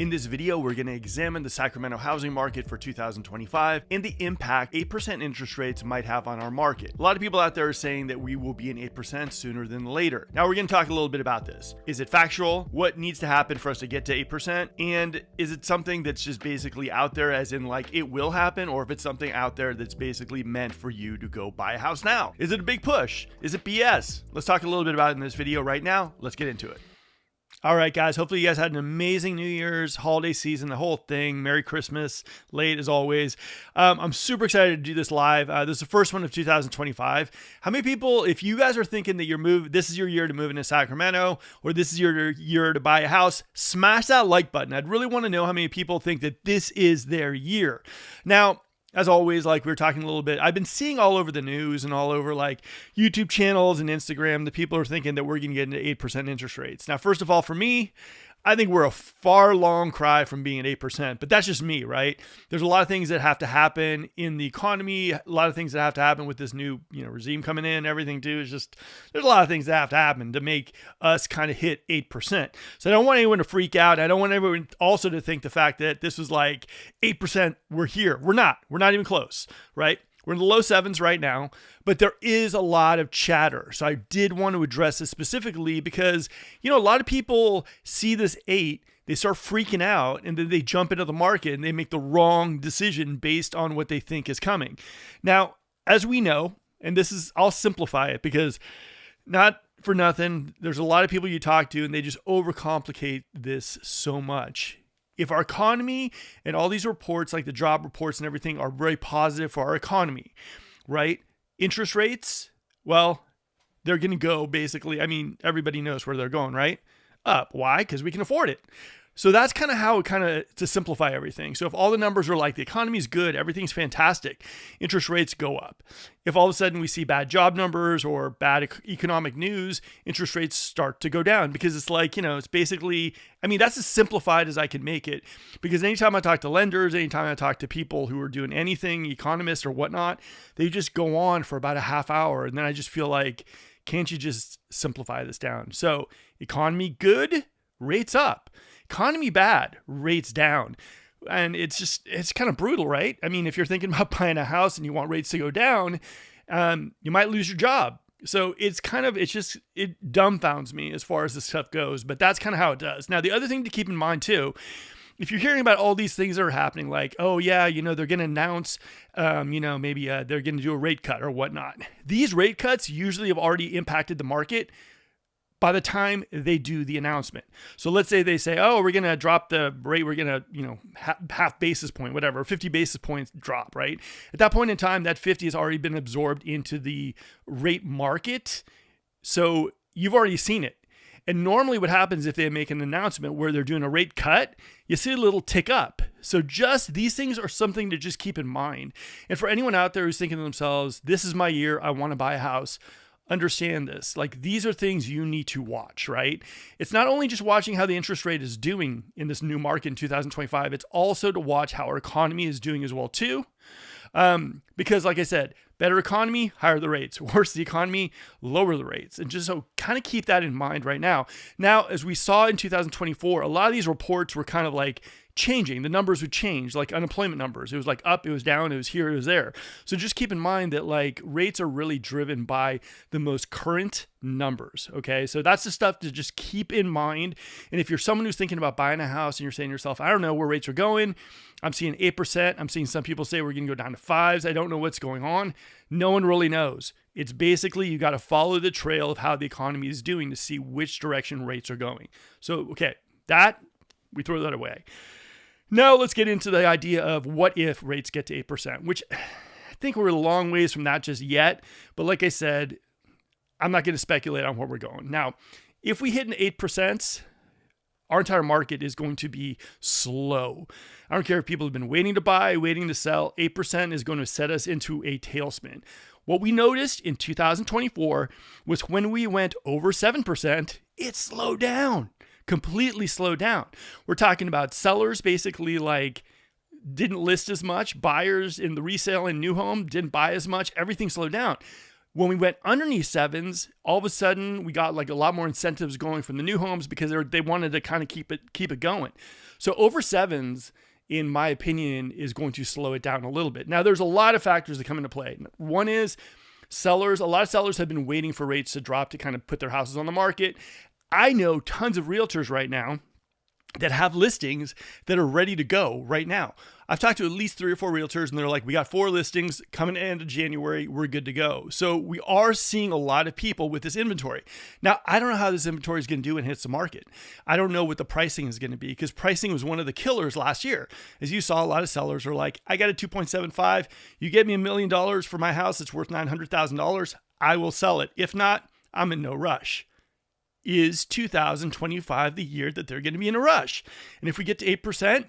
In this video, we're going to examine the Sacramento housing market for 2025 and the impact 8% interest rates might have on our market. A lot of people out there are saying that we will be in 8% sooner than later. Now, we're going to talk a little bit about this. Is it factual? What needs to happen for us to get to 8%? And is it something that's just basically out there as in like it will happen, or if it's something out there that's basically meant for you to go buy a house now? Is it a big push? Is it BS? Let's talk a little bit about it in this video right now. Let's get into it. All right, guys, hopefully you guys had an amazing New Year's, holiday season, the whole thing. Merry Christmas, late as always. I'm super excited to do this live. This is the first one of 2025. How many people, if you guys are thinking that this is your year to move into Sacramento, or this is your year to buy a house, smash that like button. I'd really want to know how many people think that this is their year. Now, as always, like we were talking a little bit, I've been seeing all over the news and all over like YouTube channels and Instagram that people are thinking that we're going to get into 8% interest rates. Now, first of all, for me, I think we're a far long cry from being at 8%, but that's just me, right? There's a lot of things that have to happen in the economy, a lot of things that have to happen with this new, regime coming in, everything too. Is just, there's a lot of things that have to happen to make us kind of hit 8%. So I don't want anyone to freak out. I don't want everyone also to think the fact that this was like 8%, we're here. We're not even close, right? We're in the low sevens right now, but there is a lot of chatter. So I did want to address this specifically because, a lot of people see this 8, they start freaking out, and then they jump into the market and they make the wrong decision based on what they think is coming. Now, as we know, and I'll simplify it because not for nothing, there's a lot of people you talk to and they just overcomplicate this so much. If our economy and all these reports, like the job reports and everything, are very positive for our economy, right? Interest rates, well, they're going to go basically, everybody knows where they're going, right? Up. Why? Because we can afford it. So that's kind of how to simplify everything. So if all the numbers are like the economy's good, everything's fantastic, interest rates go up. If all of a sudden we see bad job numbers or bad economic news, interest rates start to go down because it's like, it's basically, that's as simplified as I can make it, because anytime I talk to lenders, anytime I talk to people who are doing anything, economists or whatnot, they just go on for about a half hour. And then I just feel like, can't you just simplify this down? So economy good, rates up. Economy bad, rates down. And it's kind of brutal, right? If you're thinking about buying a house and you want rates to go down, you might lose your job. So it dumbfounds me as far as this stuff goes, but that's kind of how it does. Now, the other thing to keep in mind too, if you're hearing about all these things that are happening, like, oh yeah, they're going to announce, maybe they're going to do a rate cut or whatnot. These rate cuts usually have already impacted the market by the time they do the announcement. So let's say they say, oh, we're going to drop the rate. We're going to, half basis point, whatever, 50 basis points drop, right? At that point in time, that 50 has already been absorbed into the rate market. So you've already seen it. And normally what happens if they make an announcement where they're doing a rate cut, you see a little tick up. So just these things are something to just keep in mind. And for anyone out there who's thinking to themselves, this is my year, I want to buy a house, understand this. Like, these are things you need to watch, right? It's not only just watching how the interest rate is doing in this new market in 2025, it's also to watch how our economy is doing as well too. Because like I said, better economy, higher the rates. Worse the economy, lower the rates. And just so kind of keep that in mind right now. Now, as we saw in 2024, a lot of these reports were kind of like changing. The numbers would change, like unemployment numbers. It was like up, it was down, it was here, it was there. So just keep in mind that like rates are really driven by the most current numbers. Okay. So that's the stuff to just keep in mind. And if you're someone who's thinking about buying a house and you're saying to yourself, I don't know where rates are going, I'm seeing 8%. I'm seeing some people say we're going to go down to 5s. I don't know what's going on. No one really knows. It's basically, you got to follow the trail of how the economy is doing to see which direction rates are going. So, okay, we throw that away. Now let's get into the idea of what if rates get to 8%, which I think we're a long ways from that just yet. But like I said, I'm not going to speculate on where we're going. Now, if we hit an 8%, our entire market is going to be slow. I don't care if people have been waiting to buy, waiting to sell. 8% is going to set us into a tailspin. What we noticed in 2024 was when we went over 7%, it slowed down, completely slowed down. We're talking about sellers basically like didn't list as much. Buyers in the resale and new home didn't buy as much. Everything slowed down. When we went underneath sevens, all of a sudden we got like a lot more incentives going from the new homes because they wanted to kind of keep it going. So over sevens, in my opinion, is going to slow it down a little bit. Now, there's a lot of factors that come into play. One is sellers. A lot of sellers have been waiting for rates to drop to kind of put their houses on the market. I know tons of realtors right now that have listings that are ready to go right now. I've talked to at least 3 or 4 realtors and they're like, we got 4 listings coming to the end of January. We're good to go. So we are seeing a lot of people with this inventory. Now, I don't know how this inventory is going to do when it hits the market. I don't know what the pricing is going to be because pricing was one of the killers last year. As you saw, a lot of sellers are like, I got a 2.75. You get me $1 million for my house. It's worth $900,000. I will sell it. If not, I'm in no rush. Is 2025 the year that they're going to be in a rush? And if we get to 8%,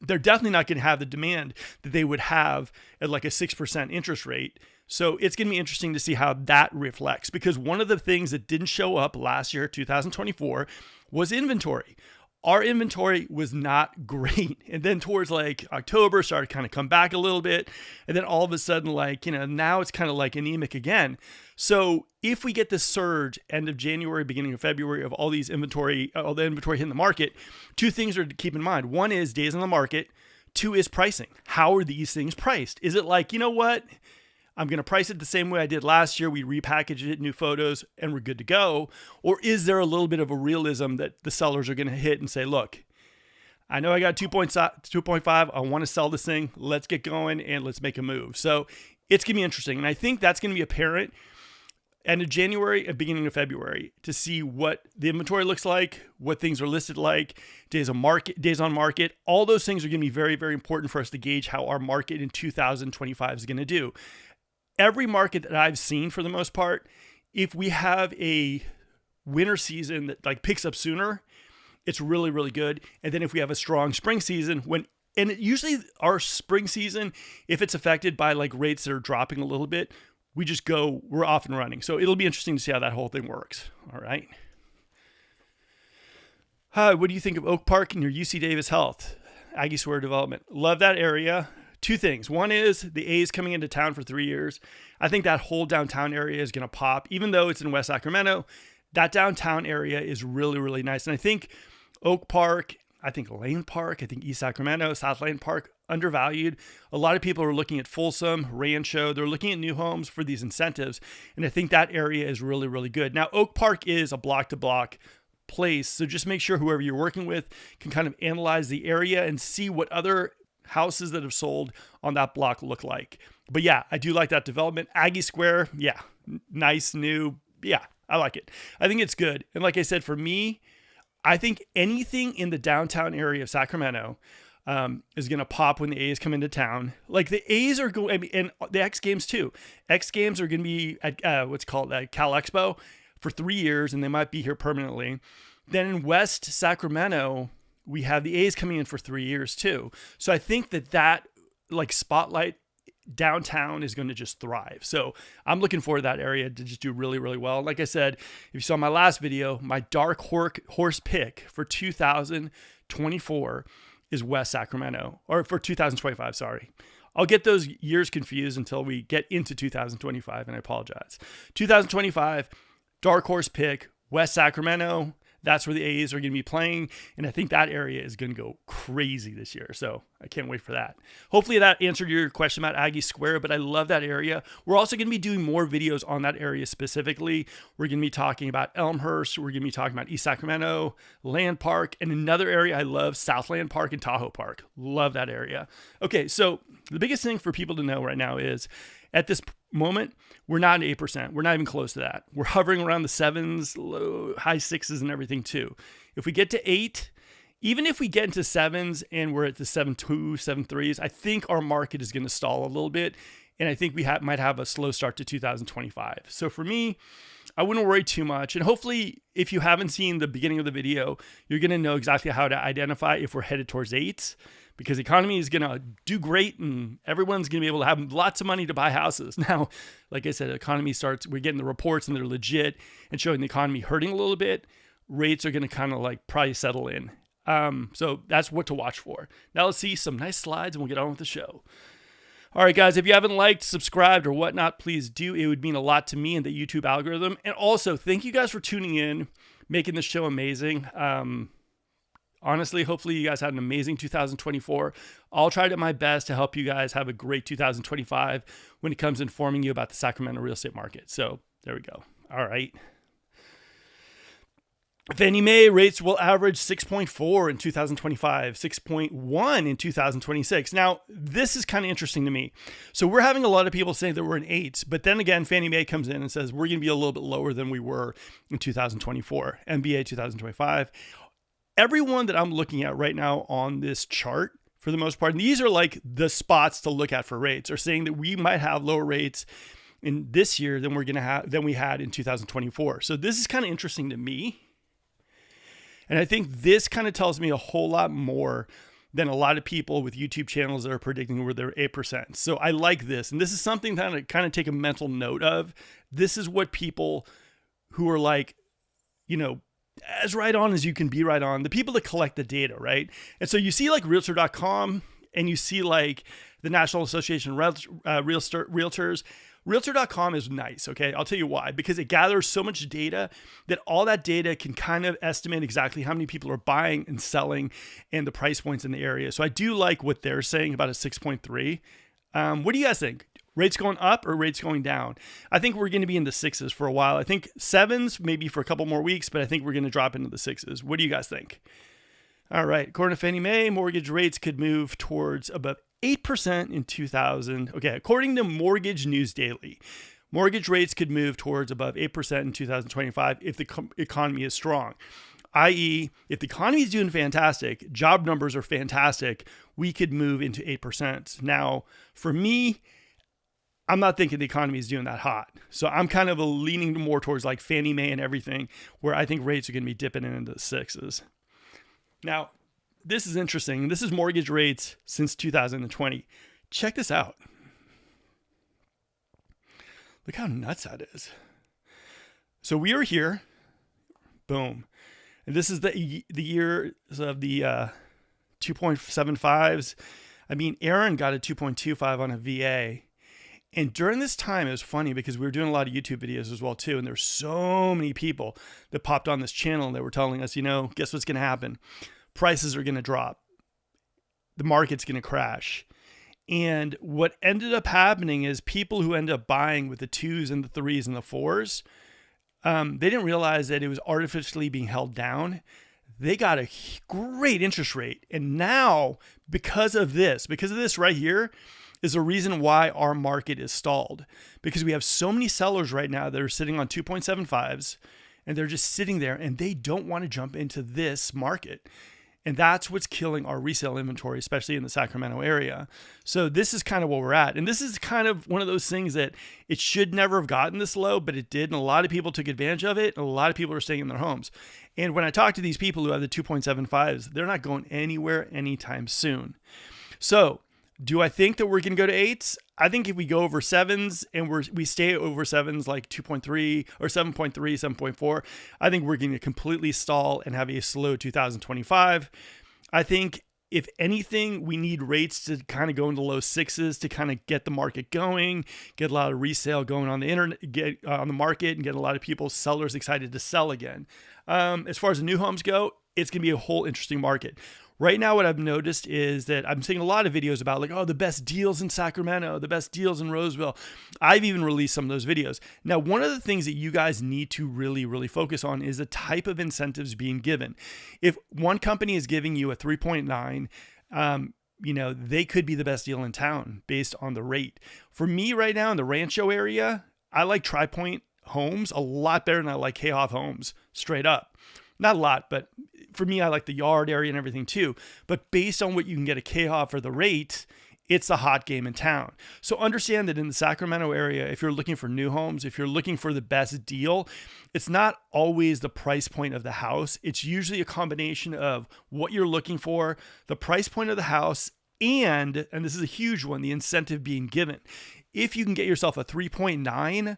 they're definitely not going to have the demand that they would have at like a 6% interest rate. So it's going to be interesting to see how that reflects, because one of the things that didn't show up last year, 2024, was inventory. Our inventory was not great. And then towards like October started to kind of come back a little bit. And then all of a sudden, like, now it's kind of like anemic again. So if we get this surge end of January, beginning of February of all the inventory hitting the market, 2 things are to keep in mind. 1 is days on the market. 2 is pricing. How are these things priced? Is it like, you know what? I'm going to price it the same way I did last year. We repackaged it, new photos, and we're good to go. Or is there a little bit of a realism that the sellers are going to hit and say, look, I know I got 2.5. I want to sell this thing. Let's get going and let's make a move. So it's going to be interesting. And I think that's going to be apparent end of January and beginning of February to see what the inventory looks like, what things are listed like, days on market. All those things are going to be very, very important for us to gauge how our market in 2025 is going to do. Every market that I've seen, for the most part, if we have a winter season that like picks up sooner, it's really, really good. And then if we have a strong spring season, usually our spring season, if it's affected by like rates that are dropping a little bit, we're off and running. So it'll be interesting to see how that whole thing works. All right. Hi, what do you think of Oak Park and your UC Davis Health? Aggie Square development. Love that area. 2 things. One is the A's coming into town for 3 years. I think that whole downtown area is going to pop. Even though it's in West Sacramento, that downtown area is really, really nice. And I think Oak Park, I think Lane Park, I think East Sacramento, South Lane Park, undervalued. A lot of people are looking at Folsom, Rancho. They're looking at new homes for these incentives. And I think that area is really, really good. Now, Oak Park is a block-to-block place. So just make sure whoever you're working with can kind of analyze the area and see what other houses that have sold on that block look like. But yeah, I do like that development. Aggie Square, yeah, nice, new. Yeah, I like it. I think it's good. And like I said, for me, I think anything in the downtown area of Sacramento is going to pop when the A's come into town. Like the A's are going, and the X Games too. X Games are going to be at what's called Cal Expo for 3 years, and they might be here permanently. Then in West Sacramento, we have the A's coming in for 3 years too. So I think that like spotlight downtown is going to just thrive. So I'm looking forward to that area to just do really, really well. Like I said, if you saw my last video, my dark horse pick for 2024 is West Sacramento, or for 2025, sorry. I'll get those years confused until we get into 2025, and I apologize. 2025, dark horse pick, West Sacramento. That's where the A's are going to be playing. And I think that area is going to go crazy this year. So I can't wait for that. Hopefully that answered your question about Aggie Square, but I love that area. We're also going to be doing more videos on that area specifically. We're going to be talking about Elmhurst. We're going to be talking about East Sacramento, Land Park, and another area I love, Southland Park and Tahoe Park. Love that area. Okay, so the biggest thing for people to know right now is at this moment, we're not at 8%. We're not even close to that. We're hovering around the 7s, low, high 6s and everything too. If we get to 8, even if we get into 7s and we're at the 7.2, 7.3s, I think our market is going to stall a little bit. And I think we might have a slow start to 2025. So for me, I wouldn't worry too much. And hopefully, if you haven't seen the beginning of the video, you're going to know exactly how to identify if we're headed towards 8s. Because the economy is going to do great and everyone's going to be able to have lots of money to buy houses. Now, like I said, the economy we're getting the reports and they're legit and showing the economy hurting a little bit. Rates are going to kind of like probably settle in. So that's what to watch for. Now let's see some nice slides and we'll get on with the show. All right, guys, if you haven't liked, subscribed, or whatnot, please do. It would mean a lot to me and the YouTube algorithm. And also, thank you guys for tuning in, making this show amazing. Honestly, hopefully you guys had an amazing 2024. I'll try to my best to help you guys have a great 2025 when it comes to informing you about the Sacramento real estate market. So there we go. All right. Fannie Mae rates will average 6.4 in 2025, 6.1 in 2026. Now, this is kind of interesting to me. So we're having a lot of people saying that we're in 8s, but then again, Fannie Mae comes in and says we're going to be a little bit lower than we were in 2024, MBA 2025. Everyone that I'm looking at right now on this chart, for the most part, and these are like the spots to look at for rates, are saying that we might have lower rates in this year than we had in 2024. So this is kind of interesting to me. And I think this kind of tells me a whole lot more than a lot of people with YouTube channels that are predicting where they're 8%. So I like this. And this is something that I kind of take a mental note of. This is what people who are like, as right on as you can be right on, the people that collect the data, right? And so you see like Realtor.com and you see like the National Association of Realtors. Realtor.com is nice, okay? I'll tell you why. Because it gathers so much data that all that data can kind of estimate exactly how many people are buying and selling and the price points in the area. So I do like what they're saying about a 6.3. What do you guys think? Rates going up or rates going down? I think we're going to be in the 6s for a while. I think 7s maybe for a couple more weeks, but I think we're going to drop into the 6s. What do you guys think? All right. According to Fannie Mae, mortgage rates could move towards above 8% in 2000. Okay, according to Mortgage News Daily, mortgage rates could move towards above 8% in 2025 if the economy is strong. I.e., if the economy is doing fantastic, job numbers are fantastic, we could move into 8%. Now, for me, I'm not thinking the economy is doing that hot. So I'm kind of leaning more towards like Fannie Mae and everything, where I think rates are going to be dipping into the 6s. Now, this is interesting. This is mortgage rates since 2020. Check this out. Look how nuts that is. So we are here. Boom. And this is the years of the 2.75s. I mean, Aaron got a 2.25 on a VA. And during this time, it was funny because we were doing a lot of YouTube videos as well too. And there's so many people that popped on this channel and they were telling us, guess what's going to happen? Prices are going to drop. The market's going to crash. And what ended up happening is people who ended up buying with the 2s and the 3s and the 4s, they didn't realize that it was artificially being held down. They got a great interest rate. And now, because of this right here, is the reason why our market is stalled. Because we have so many sellers right now that are sitting on 2.75s and they're just sitting there and they don't want to jump into this market. And that's what's killing our resale inventory, especially in the Sacramento area. So this is kind of where we're at. And this is kind of one of those things that it should never have gotten this low, but it did. And a lot of people took advantage of it. And a lot of people are staying in their homes. And when I talk to these people who have the 2.75s, they're not going anywhere anytime soon. So do I think that we're going to go to 8s? I think if we go over 7s and we stay over 7s like 2.3 or 7.3, 7.4, I think we're going to completely stall and have a slow 2025. I think if anything, we need rates to kind of go into low 6s to kind of get the market going, get a lot of resale going on the internet, get on the market, and get a lot of people, sellers excited to sell again. As far as the new homes go, it's going to be a whole interesting market. Right now, what I've noticed is that I'm seeing a lot of videos about the best deals in Sacramento, the best deals in Roseville. I've even released some of those videos. Now, one of the things that you guys need to really, really focus on is the type of incentives being given. If one company is giving you a 3.9, they could be the best deal in town based on the rate. For me right now in the Rancho area, I like Tri-Point Homes a lot better than I like Hayhoff Homes, straight up. Not a lot, but for me, I like the yard area and everything too. But based on what you can get a Hayhoff for the rate, it's a hot game in town. So understand that in the Sacramento area, if you're looking for new homes, if you're looking for the best deal, it's not always the price point of the house. It's usually a combination of what you're looking for, the price point of the house, and this is a huge one, the incentive being given. If you can get yourself a 3.9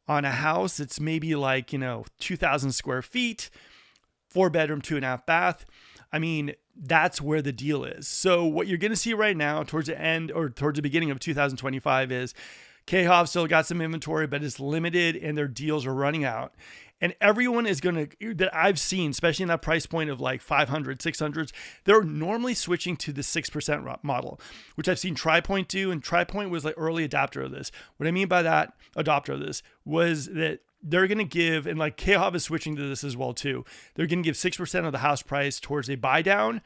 on a house, it's maybe like, 2,000 square feet, 4-bedroom, 2.5 bath. I mean, that's where the deal is. So what you're going to see right now towards the end or towards the beginning of 2025 is KHOV still got some inventory, but it's limited and their deals are running out. And everyone is going to, that I've seen, especially in that price point of like 500, 600s, they're normally switching to the 6% model, which I've seen TriPoint do. And TriPoint was like early adopter of this. What I mean by that, adopter of this, was that they're going to give, and like KHOV is switching to this as well too, they're going to give 6% of the house price towards a buy down,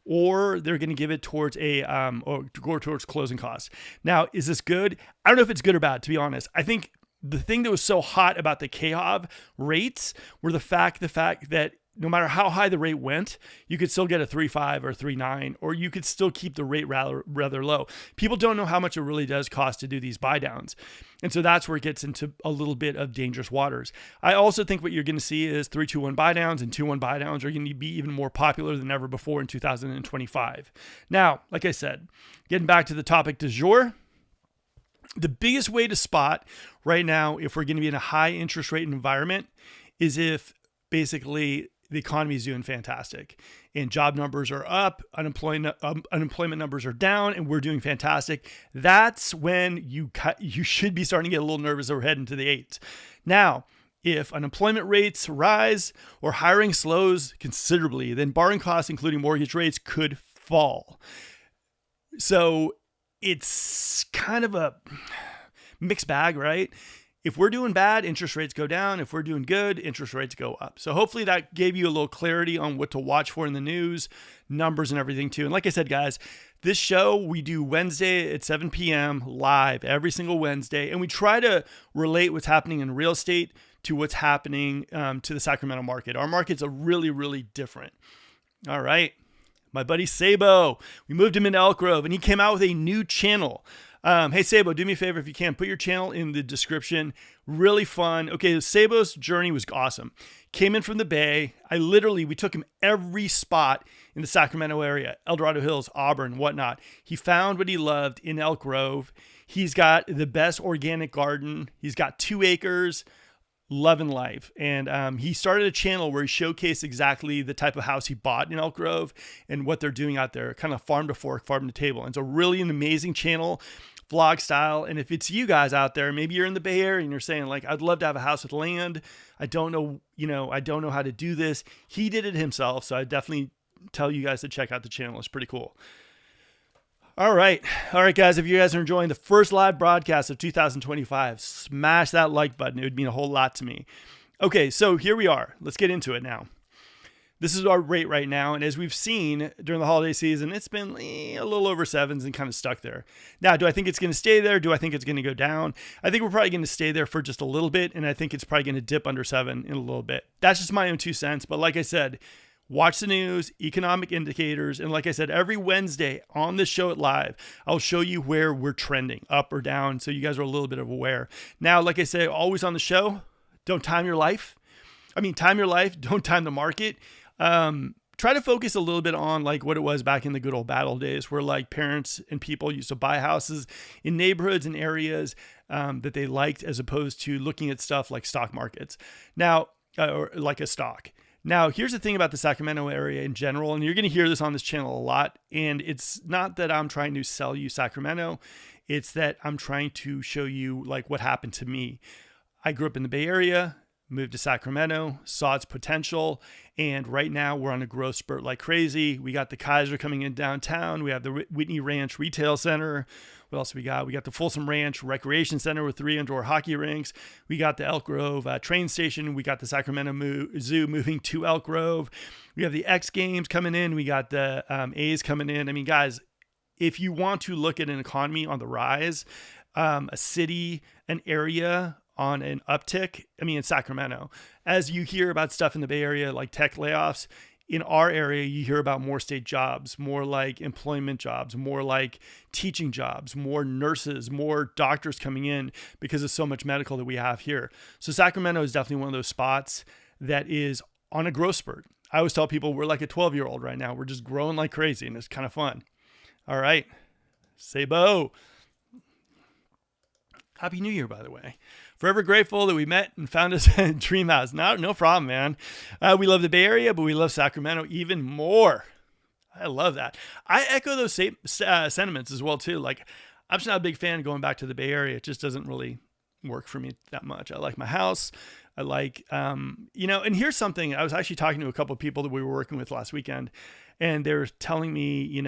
or they're going to give it towards or go towards closing costs. Now, is this good? I don't know if it's good or bad, to be honest. I think the thing that was so hot about the KHOV rates were the fact that no matter how high the rate went, you could still get a 3.5 or 3.9, or you could still keep the rate rather low. People don't know how much it really does cost to do these buy downs. And so that's where it gets into a little bit of dangerous waters. I also think what you're going to see is 3-2-1 buy downs and 2-1 buy downs are going to be even more popular than ever before in 2025. Now, like I said, getting back to the topic du jour, the biggest way to spot right now if we're going to be in a high interest rate environment is if basically the economy is doing fantastic and job numbers are up, unemployment numbers are down, and we're doing fantastic. That's when you should be starting to get a little nervous that we're heading to the 8s. Now, if unemployment rates rise or hiring slows considerably, then borrowing costs, including mortgage rates, could fall. So it's kind of a mixed bag, right? If we're doing bad, interest rates go down. If we're doing good, interest rates go up. So hopefully that gave you a little clarity on what to watch for in the news, numbers and everything too. And like I said, guys, this show we do Wednesday at 7 p.m. live every single Wednesday. And we try to relate what's happening in real estate to what's happening to the Sacramento market. Our markets are really, really different. All right. My buddy Sabo, we moved him into Elk Grove and he came out with a new channel. Hey, Sabo, do me a favor if you can. Put your channel in the description. Really fun. Okay, Sabo's journey was awesome. Came in from the Bay. We took him every spot in the Sacramento area, El Dorado Hills, Auburn, whatnot. He found what he loved in Elk Grove. He's got the best organic garden. He's got 2 acres. Loving life. And he started a channel where he showcased exactly the type of house he bought in Elk Grove and what they're doing out there, kind of farm to fork, farm to table. And it's a really an amazing channel, vlog style. And if it's you guys out there, maybe you're in the Bay Area and you're saying like, I'd love to have a house with land. I don't know how to do this. He did it himself. So I definitely tell you guys to check out the channel. It's pretty cool. All right, guys, if you guys are enjoying the first live broadcast of 2025, smash that like button. It would mean a whole lot to me. Okay, so here we are. Let's get into it now. This is our rate right now. And as we've seen during the holiday season, it's been a little over 7s and kind of stuck there. Now, do I think it's going to stay there? Do I think it's going to go down? I think we're probably going to stay there for just a little bit. And I think it's probably going to dip under 7 in a little bit. That's just my own 2 cents. But like I said, watch the news, economic indicators. And like I said, every Wednesday on this show at Live, I'll show you where we're trending, up or down. So you guys are a little bit aware. Now, like I say, always on the show, don't time your life. Time your life, don't time the market. Try to focus a little bit on like what it was back in the good old battle days where like parents and people used to buy houses in neighborhoods and areas that they liked as opposed to looking at stuff like stock markets. Now, or like a stock. Now, here's the thing about the Sacramento area in general, and you're going to hear this on this channel a lot, and it's not that I'm trying to sell you Sacramento. It's that I'm trying to show you like what happened to me. I grew up in the Bay Area, moved to Sacramento, saw its potential, and right now we're on a growth spurt like crazy. We got the Kaiser coming in downtown. We have the Whitney Ranch Retail Center. What else we got? We got the Folsom Ranch Recreation Center with 3 indoor hockey rinks. We got the Elk Grove train station. We got the Sacramento Zoo moving to Elk Grove. We have the X Games coming in. We got the A's coming in. Guys, if you want to look at an economy on the rise, a city, an area on an uptick, in Sacramento. As you hear about stuff in the Bay Area, like tech layoffs, in our area, you hear about more state jobs, more like employment jobs, more like teaching jobs, more nurses, more doctors coming in because of so much medical that we have here. So Sacramento is definitely one of those spots that is on a growth spurt. I always tell people we're like a 12-year-old right now. We're just growing like crazy and it's kind of fun. All right. Sabo. Happy New Year, by the way. Forever grateful that we met and found us a dream house. No problem, man. We love the Bay Area, but we love Sacramento even more. I love that. I echo those same sentiments as well too. Like, I'm just not a big fan of going back to the Bay Area. It just doesn't really work for me that much. I like my house. I like, and here's something. I was actually talking to a couple of people that we were working with last weekend, and they were telling me,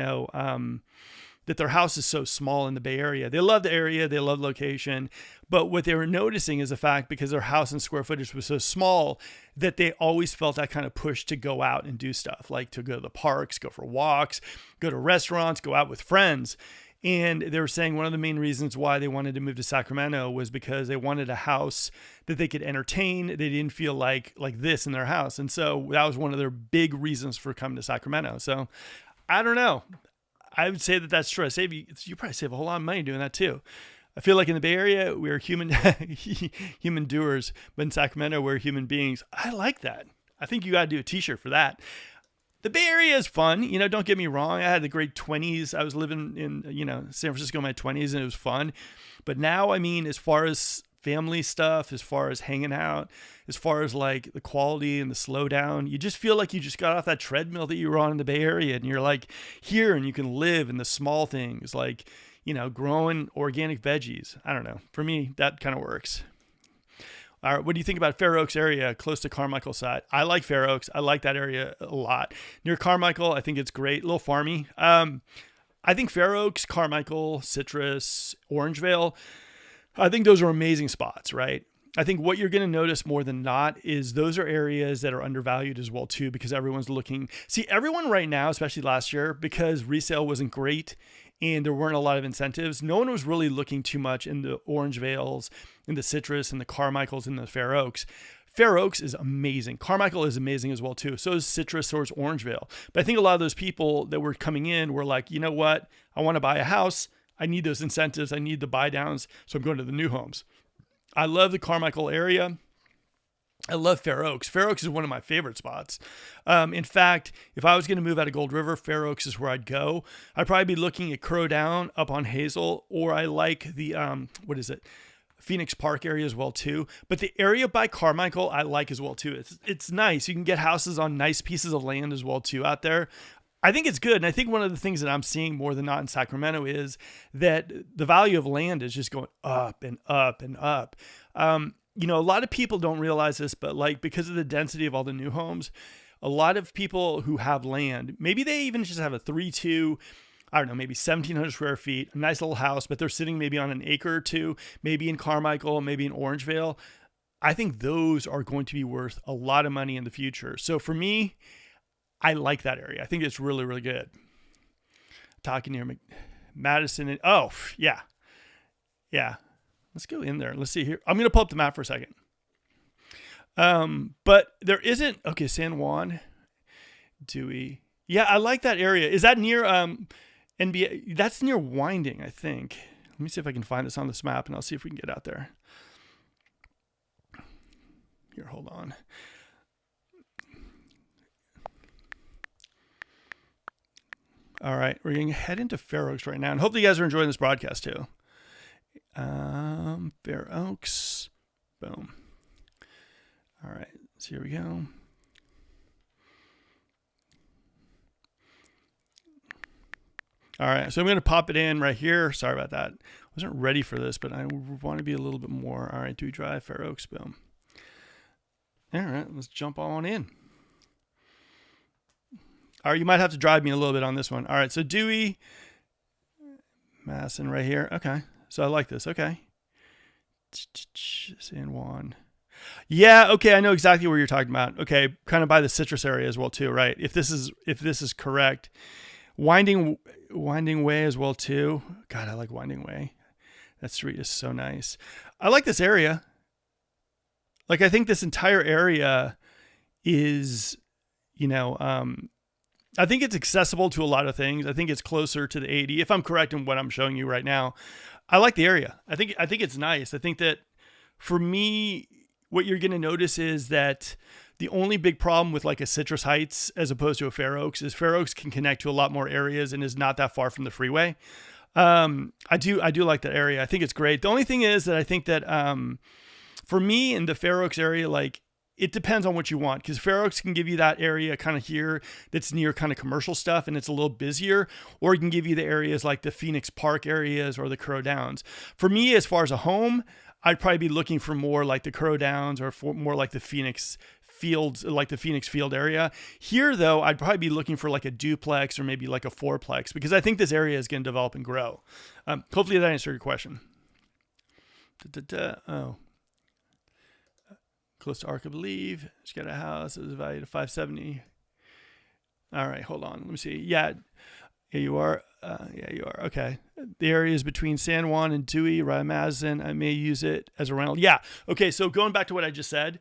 that their house is so small in the Bay Area. They love the area, they love location, but what they were noticing is the fact, because their house and square footage was so small, that they always felt that kind of push to go out and do stuff, like to go to the parks, go for walks, go to restaurants, go out with friends. And they were saying one of the main reasons why they wanted to move to Sacramento was because they wanted a house that they could entertain. They didn't feel like this in their house. And so that was one of their big reasons for coming to Sacramento. So I don't know. I would say that that's true. You probably save a whole lot of money doing that too. I feel like in the Bay Area, we're human doers, but in Sacramento, we're human beings. I like that. I think you got to do a t-shirt for that. The Bay Area is fun. Don't get me wrong. I had the great 20s. I was living in, San Francisco in my 20s, and it was fun. But now, as far as family stuff, as far as hanging out, as far as like the quality and the slowdown, you just feel like you just got off that treadmill that you were on in the Bay Area, and you're like here, and you can live in the small things, like, growing organic veggies. I don't know. For me, that kind of works. All right, what do you think about Fair Oaks area, close to Carmichael side? I like Fair Oaks. I like that area a lot. Near Carmichael, I think it's great. A little farmy. I think Fair Oaks, Carmichael, Citrus, Orangevale, I think those are amazing spots, right? I think what you're going to notice more than not is those are areas that are undervalued as well too, because everyone's looking. See, everyone right now, especially last year, because resale wasn't great and there weren't a lot of incentives, no one was really looking too much in the Orangevales, in the Citrus, and the Carmichaels, and the Fair Oaks. Fair Oaks is amazing. Carmichael is amazing as well too. So is Citrus, so is Orangevale. But I think a lot of those people that were coming in were like, you know what? I want to buy a house. I need those incentives. I need the buy downs. So I'm going to the new homes. I love the Carmichael area. I love Fair Oaks. Fair Oaks is one of my favorite spots. In fact, if I was going to move out of Gold River, Fair Oaks is where I'd go. I'd probably be looking at Crow Down up on Hazel, or I like the, Phoenix Park area as well too. But the area by Carmichael, I like as well too. It's nice. You can get houses on nice pieces of land as well ttoo out there. I think it's good. And I think one of the things that I'm seeing more than not in Sacramento is that the value of land is just going up and up and up. A lot of people don't realize this, but like because of the density of all the new homes, a lot of people who have land, maybe they even just have a 3-2, I don't know, maybe 1,700 square feet, a nice little house, but they're sitting maybe on an acre or two, maybe in Carmichael, maybe in Orangevale. I think those are going to be worth a lot of money in the future. So for me, I like that area. I think it's really, really good. Talking near Madison. And, oh, yeah. Yeah. Let's go in there. Let's see here. I'm going to pull up the map for a second. But there isn't. Okay, San Juan. Dewey. Yeah, I like that area. Is that near NBA? That's near Winding, I think. Let me see if I can find this on this map, and I'll see if we can get out there. Here, hold on. All right, we're going to head into Fair Oaks right now, and hopefully you guys are enjoying this broadcast too. Fair Oaks, boom. All right, so here we go. All right, so I'm going to pop it in right here. Sorry about that. I wasn't ready for this, but I want to be a little bit more. All right, Dewey Drive, Fair Oaks, boom. All right, let's jump on in. All right, you might have to drive me a little bit on this one. All right, so Dewey, Madison right here. Okay, so I like this. Okay. San Juan. Yeah, okay, I know exactly where you're talking about. Okay, kind of by the Citrus area as well too, right? If this is correct. Winding Way as well too. God, I like Winding Way. That street is so nice. I like this area. Like, I think this entire area is, I think it's accessible to a lot of things. I think it's closer to the 80, if I'm correct in what I'm showing you right now. I like the area. I think it's nice. I think that for me, what you're going to notice is that the only big problem with like a Citrus Heights as opposed to a Fair Oaks is Fair Oaks can connect to a lot more areas and is not that far from the freeway. I do like that area. I think it's great. The only thing is that I think that for me in the Fair Oaks area, like it depends on what you want, because Fair Oaks can give you that area kind of here that's near kind of commercial stuff and it's a little busier, or it can give you the areas like the Phoenix Park areas or the Crow Downs. For me, as far as a home, I'd probably be looking for more like the Crow Downs or more like the Phoenix Fields, like the Phoenix Field area. Here, though, I'd probably be looking for like a duplex or maybe like a fourplex, because I think this area is going to develop and grow. Hopefully that answered your question. Oh. Close to Arc of Believe. Just got a house. It was valued at $570. All right, hold on. Let me see. Yeah, you are. Yeah, you are. Okay. The area is between San Juan and Dewey, right? Madison. I may use it as a rental. Yeah. Okay. So going back to what I just said,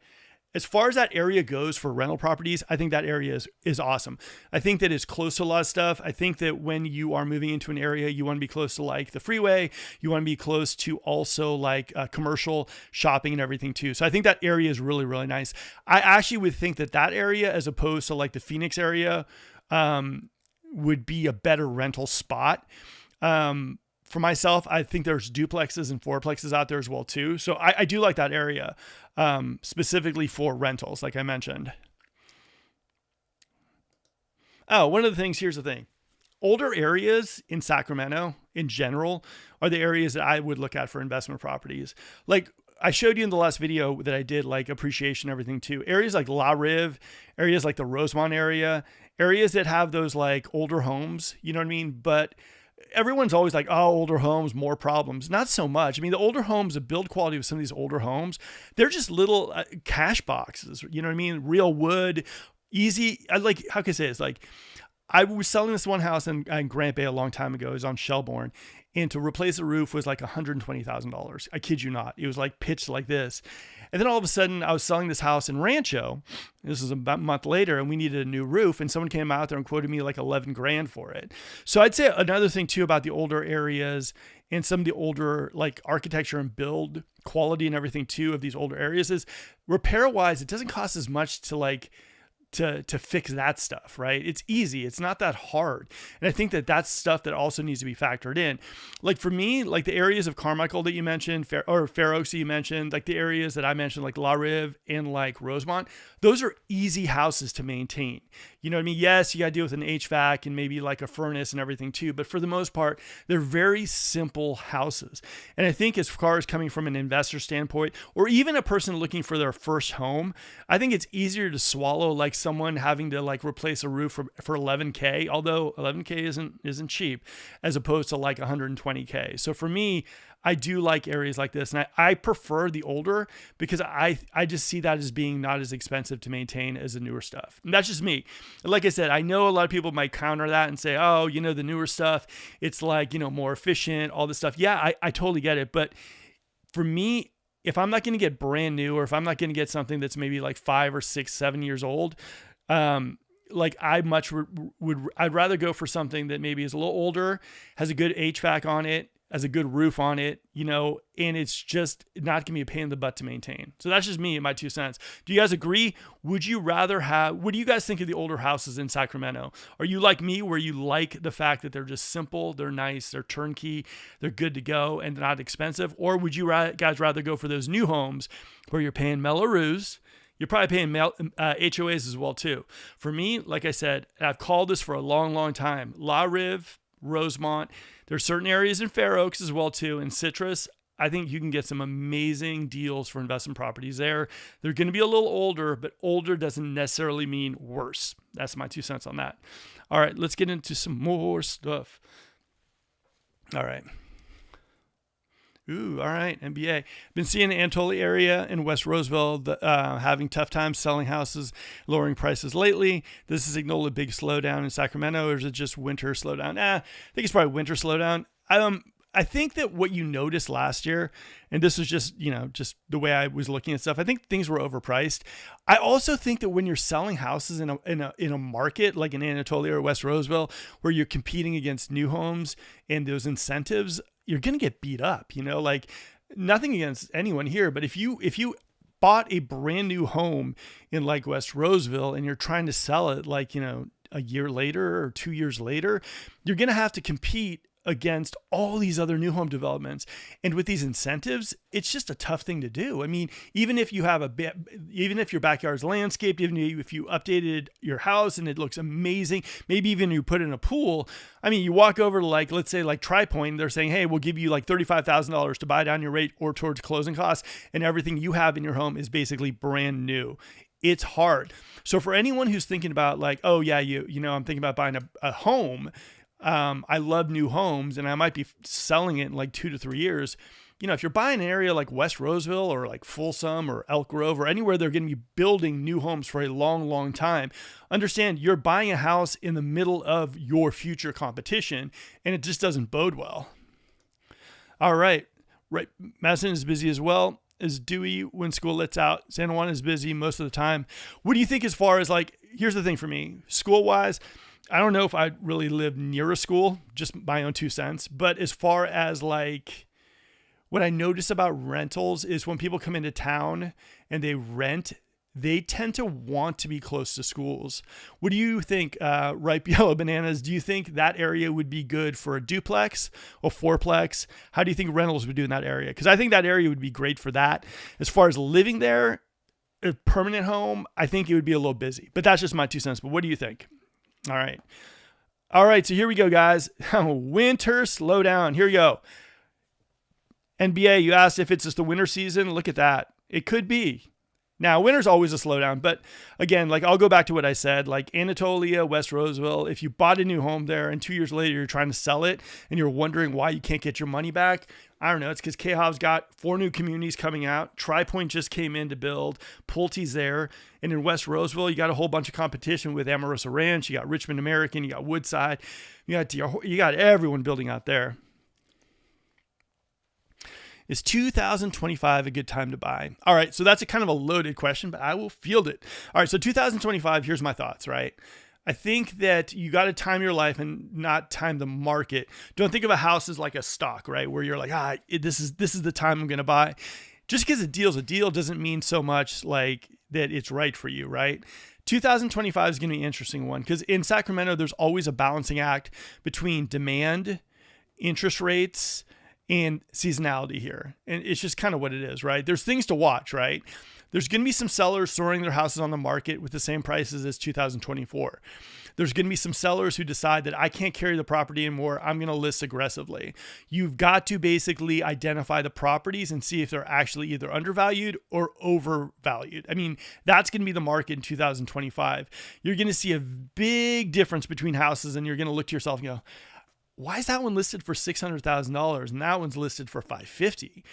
as far as that area goes for rental properties, I think that area is awesome. I think that it's close to a lot of stuff. I think that when you are moving into an area, you want to be close to like the freeway. You want to be close to also like commercial shopping and everything too. So I think that area is really, really nice. I actually would think that that area, as opposed to like the Phoenix area, would be a better rental spot. For myself, I think there's duplexes and fourplexes out there as well too. So I do like that area, specifically for rentals, like I mentioned. Oh, one of the things, here's the thing. Older areas in Sacramento in general are the areas that I would look at for investment properties. Like I showed you in the last video that I did, like appreciation, everything too. Areas like La Rive, areas like the Rosemont area, areas that have those like older homes, you know what I mean? But everyone's always like, oh, older homes, more problems. Not so much. I mean, the older homes, the build quality of some of these older homes, they're just little cash boxes. You know what I mean? Real wood, easy. Like, how can I say this? Like, I was selling this one house in Grant Bay a long time ago. It was on Shelbourne. And to replace the roof was like $120,000. I kid you not. It was like pitched like this. And then all of a sudden I was selling this house in Rancho. This was about a month later, and we needed a new roof. And someone came out there and quoted me like 11 grand for it. So I'd say another thing too about the older areas and some of the older like architecture and build quality and everything too of these older areas is repair wise, it doesn't cost as much to like to fix that stuff, right? It's easy. It's not that hard. And I think that that's stuff that also needs to be factored in. Like for me, like the areas of Carmichael that you mentioned, Fair Oaks that you mentioned, like the areas that I mentioned, like La Rive and like Rosemont, those are easy houses to maintain. You know what I mean? Yes, you got to deal with an HVAC and maybe like a furnace and everything too. But for the most part, they're very simple houses. And I think as far as coming from an investor standpoint, or even a person looking for their first home, I think it's easier to swallow like someone having to like replace a roof for $11K, although $11K isn't cheap, as opposed to like $120K. So for me, I do like areas like this, and I prefer the older because I just see that as being not as expensive to maintain as the newer stuff. And that's just me. Like I said, I know a lot of people might counter that and say, oh, you know, the newer stuff, it's like, you know, more efficient, all this stuff. Yeah, I totally get it. But for me, if I'm not going to get brand new, or if I'm not going to get something that's maybe like 5 or 6, 7 years old, like I'd rather go for something that maybe is a little older, has a good HVAC on it, has a good roof on it, you know, and it's just not gonna be a pain in the butt to maintain. So that's just me and my 2 cents. Do you guys agree? What do you guys think of the older houses in Sacramento? Are you like me, where you like the fact that they're just simple, they're nice, they're turnkey, they're good to go and not expensive? Or would you guys rather go for those new homes where you're paying Mello-Roos? You're probably paying HOAs as well too. For me, like I said, I've called this for a long, long time. La Rive, Rosemont. There's certain areas in Fair Oaks as well too. In Citrus, I think you can get some amazing deals for investment properties there. They're going to be a little older, but older doesn't necessarily mean worse. That's my 2 cents on that. All right, let's get into some more stuff. All right. Ooh, all right, NBA. Been seeing the Anatolia area in West Roseville having tough times selling houses, lowering prices lately. Does this signal a big slowdown in Sacramento, or is it just winter slowdown? I think it's probably winter slowdown. I think that what you noticed last year, and this was just, you know, just the way I was looking at stuff, I think things were overpriced. I also think that when you're selling houses in a market like in Anatolia or West Roseville, where you're competing against new homes and those incentives, you're going to get beat up, you know, like nothing against anyone here. But if you bought a brand new home in like West Roseville and you're trying to sell it like, you know, a year later or 2 years later, you're going to have to compete against all these other new home developments. And with these incentives, it's just a tough thing to do. I mean, even if you have even if your backyard is landscaped, even if you updated your house and it looks amazing, maybe even you put in a pool. I mean, you walk over to let's say Tri Point, they're saying, hey, we'll give you like $35,000 to buy down your rate or towards closing costs. And everything you have in your home is basically brand new. It's hard. So for anyone who's thinking about oh yeah, I'm thinking about buying a home. I love new homes and I might be selling it in 2 to 3 years. If you're buying an area like West Roseville or Folsom or Elk Grove or anywhere they're going to be building new homes for a long, long time, understand you're buying a house in the middle of your future competition and it just doesn't bode well. All right. Right. Madison is busy as well. Is Dewey when school lets out. Santa Juana is busy most of the time. What do you think as far as here's the thing for me, school wise, I don't know if I'd really live near a school, just my own 2 cents. But as far as what I notice about rentals is when people come into town and they rent, they tend to want to be close to schools. What do you think, Ripe Yellow Bananas? Do you think that area would be good for a duplex or fourplex? How do you think rentals would do in that area? Because I think that area would be great for that. As far as living there, a permanent home, I think it would be a little busy. But that's just my 2 cents. But what do you think? All right. So here we go, guys. Winter slowdown. Here we go. NBA, you asked if it's just the winter season. Look at that. It could be. Now, winter's always a slowdown, but again, I'll go back to what I said, Anatolia, West Roseville, if you bought a new home there and 2 years later you're trying to sell it and you're wondering why you can't get your money back, I don't know. It's because KHOV's got 4 new communities coming out. Tri Point just came in to build. Pulte's there. And in West Roseville, you got a whole bunch of competition with Amorosa Ranch. You got Richmond American. You got Woodside. You got everyone building out there. Is 2025 a good time to buy? All right, so that's a kind of a loaded question, but I will field it. All right, so 2025, here's my thoughts, right? I think that you got to time your life and not time the market. Don't think of a house as like a stock, right? Where you're this is the time I'm going to buy. Just because a deal's a deal doesn't mean so much that it's right for you, right? 2025 is going to be an interesting one because in Sacramento, there's always a balancing act between demand, interest rates, and seasonality here. And it's just kind of what it is, right? There's things to watch, right? There's going to be some sellers throwing their houses on the market with the same prices as 2024. There's going to be some sellers who decide that I can't carry the property anymore. I'm going to list aggressively. You've got to basically identify the properties and see if they're actually either undervalued or overvalued. I mean, that's going to be the market in 2025. You're going to see a big difference between houses and you're going to look to yourself and go, why is that one listed for $600,000 and that one's listed for $550,000?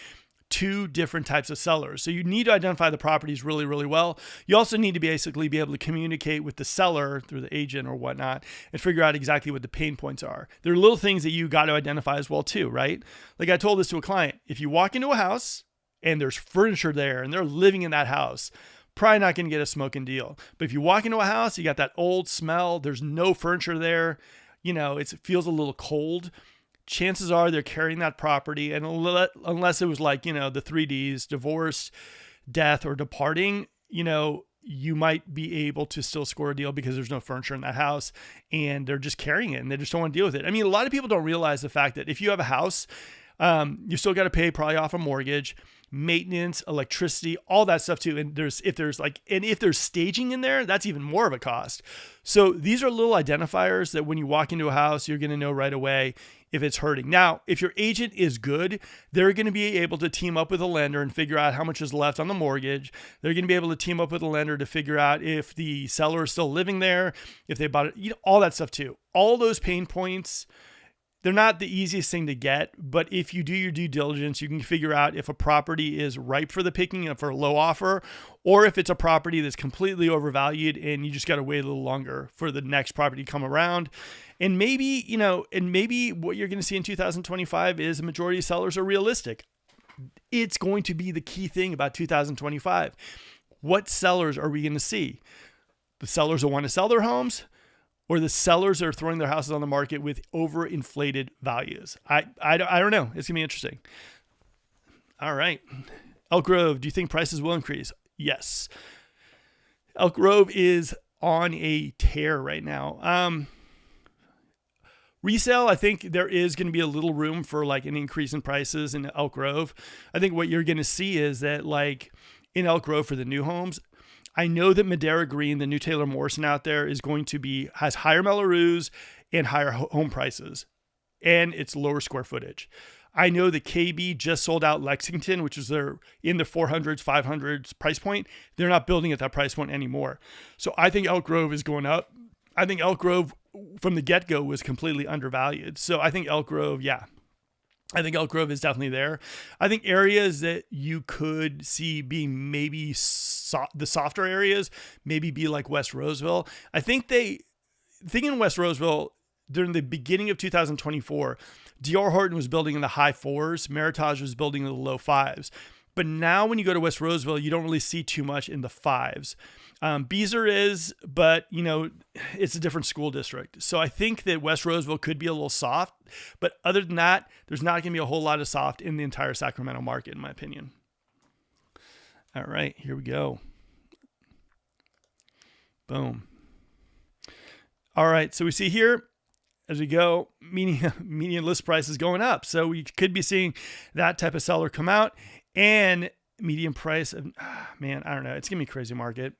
2 different types of sellers. So you need to identify the properties really, really well. You also need to basically be able to communicate with the seller through the agent or whatnot and figure out exactly what the pain points are. There are little things that you got to identify as well too, right? Like I told this to a client, if you walk into a house and there's furniture there and they're living in that house, probably not going to get a smoking deal. But if you walk into a house, you got that old smell, there's no furniture there, it feels a little cold, chances are they're carrying that property. And unless it was the 3Ds, divorce, death, or departing, you might be able to still score a deal because there's no furniture in that house and they're just carrying it and they just don't want to deal with it. I mean, a lot of people don't realize the fact that if you have a house, you still got to pay probably off a mortgage, maintenance, electricity, all that stuff too. And if there's staging in there, that's even more of a cost. So these are little identifiers that when you walk into a house, you're going to know right away if it's hurting. Now, if your agent is good, they're going to be able to team up with a lender and figure out how much is left on the mortgage. They're going to be able to team up with a lender to figure out if the seller is still living there, if they bought it, all that stuff too. All those pain points, they're not the easiest thing to get, but if you do your due diligence, you can figure out if a property is ripe for the picking and for a low offer, or if it's a property that's completely overvalued and you just got to wait a little longer for the next property to come around. And maybe what you're going to see in 2025 is a majority of sellers are realistic. It's going to be the key thing about 2025. What sellers are we going to see? The sellers that want to sell their homes, or the sellers that are throwing their houses on the market with overinflated values? I don't know. It's going to be interesting. All right. Elk Grove, do you think prices will increase? Yes. Elk Grove is on a tear right now. Resale, I think there is going to be a little room for like an increase in prices in Elk Grove. I think what you're going to see is that like in Elk Grove for the new homes, I know that Madera Green, the new Taylor Morrison out there, has higher Mellorews and higher home prices, and it's lower square footage. I know that KB just sold out Lexington, which is in the 400s, 500s price point. They're not building at that price point anymore. So I think Elk Grove is going up. I think Elk Grove from the get-go was completely undervalued. So I think Elk Grove, I think Elk Grove is definitely there. I think areas that you could see being maybe the softer areas, maybe be like West Roseville. I think in West Roseville, during the beginning of 2024, D.R. Horton was building in the high 4s. Meritage was building in the low 5s. But now when you go to West Roseville, you don't really see too much in the 5s. Beezer is, but it's a different school district. So I think that West Roseville could be a little soft, but other than that, there's not going to be a whole lot of soft in the entire Sacramento market, in my opinion. All right, here we go. Boom. All right, so we see here as we go, median list price is going up. So we could be seeing that type of seller come out, and median price of, I don't know. It's going to be a crazy market.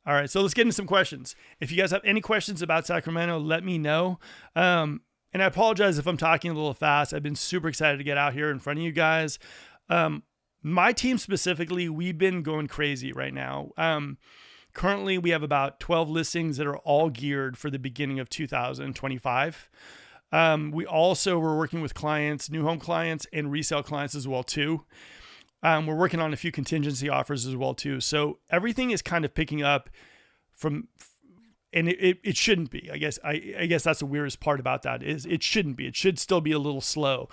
All right, so let's get into some questions. If you guys have any questions about Sacramento, let me know. And I apologize if I'm talking a little fast. I've been super excited to get out here in front of you guys. My team specifically, we've been going crazy right now. Currently, we have about 12 listings that are all geared for the beginning of 2025. We also were working with clients, new home clients, and resale clients as well too. We're working on a few contingency offers as well too. So everything is kind of picking up and it shouldn't be. I guess that's the weirdest part about that is it shouldn't be. It should still be a little slow.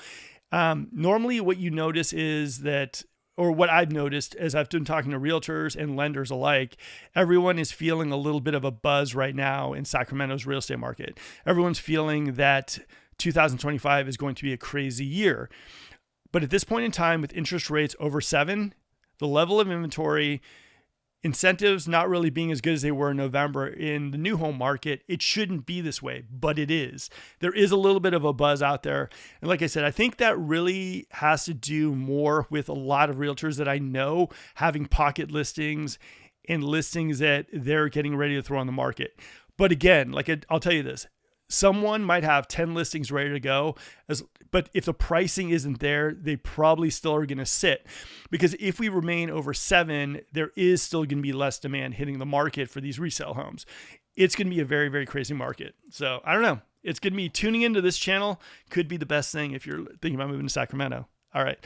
Normally what you notice is that, or what I've noticed as I've been talking to realtors and lenders alike, everyone is feeling a little bit of a buzz right now in Sacramento's real estate market. Everyone's feeling that 2025 is going to be a crazy year. But at this point in time, with interest rates over 7, the level of inventory, incentives not really being as good as they were in November in the new home market, it shouldn't be this way, but it is. There is a little bit of a buzz out there. And like I said, I think that really has to do more with a lot of realtors that I know having pocket listings and listings that they're getting ready to throw on the market. But again, I'll tell you this, someone might have 10 listings ready to go, but if the pricing isn't there, they probably still are going to sit, because if we remain over 7, there is still going to be less demand hitting the market for these resale homes. It's going to be a very, very crazy market. So I don't know. It's going to be tuning into this channel. Could be the best thing if you're thinking about moving to Sacramento. All right.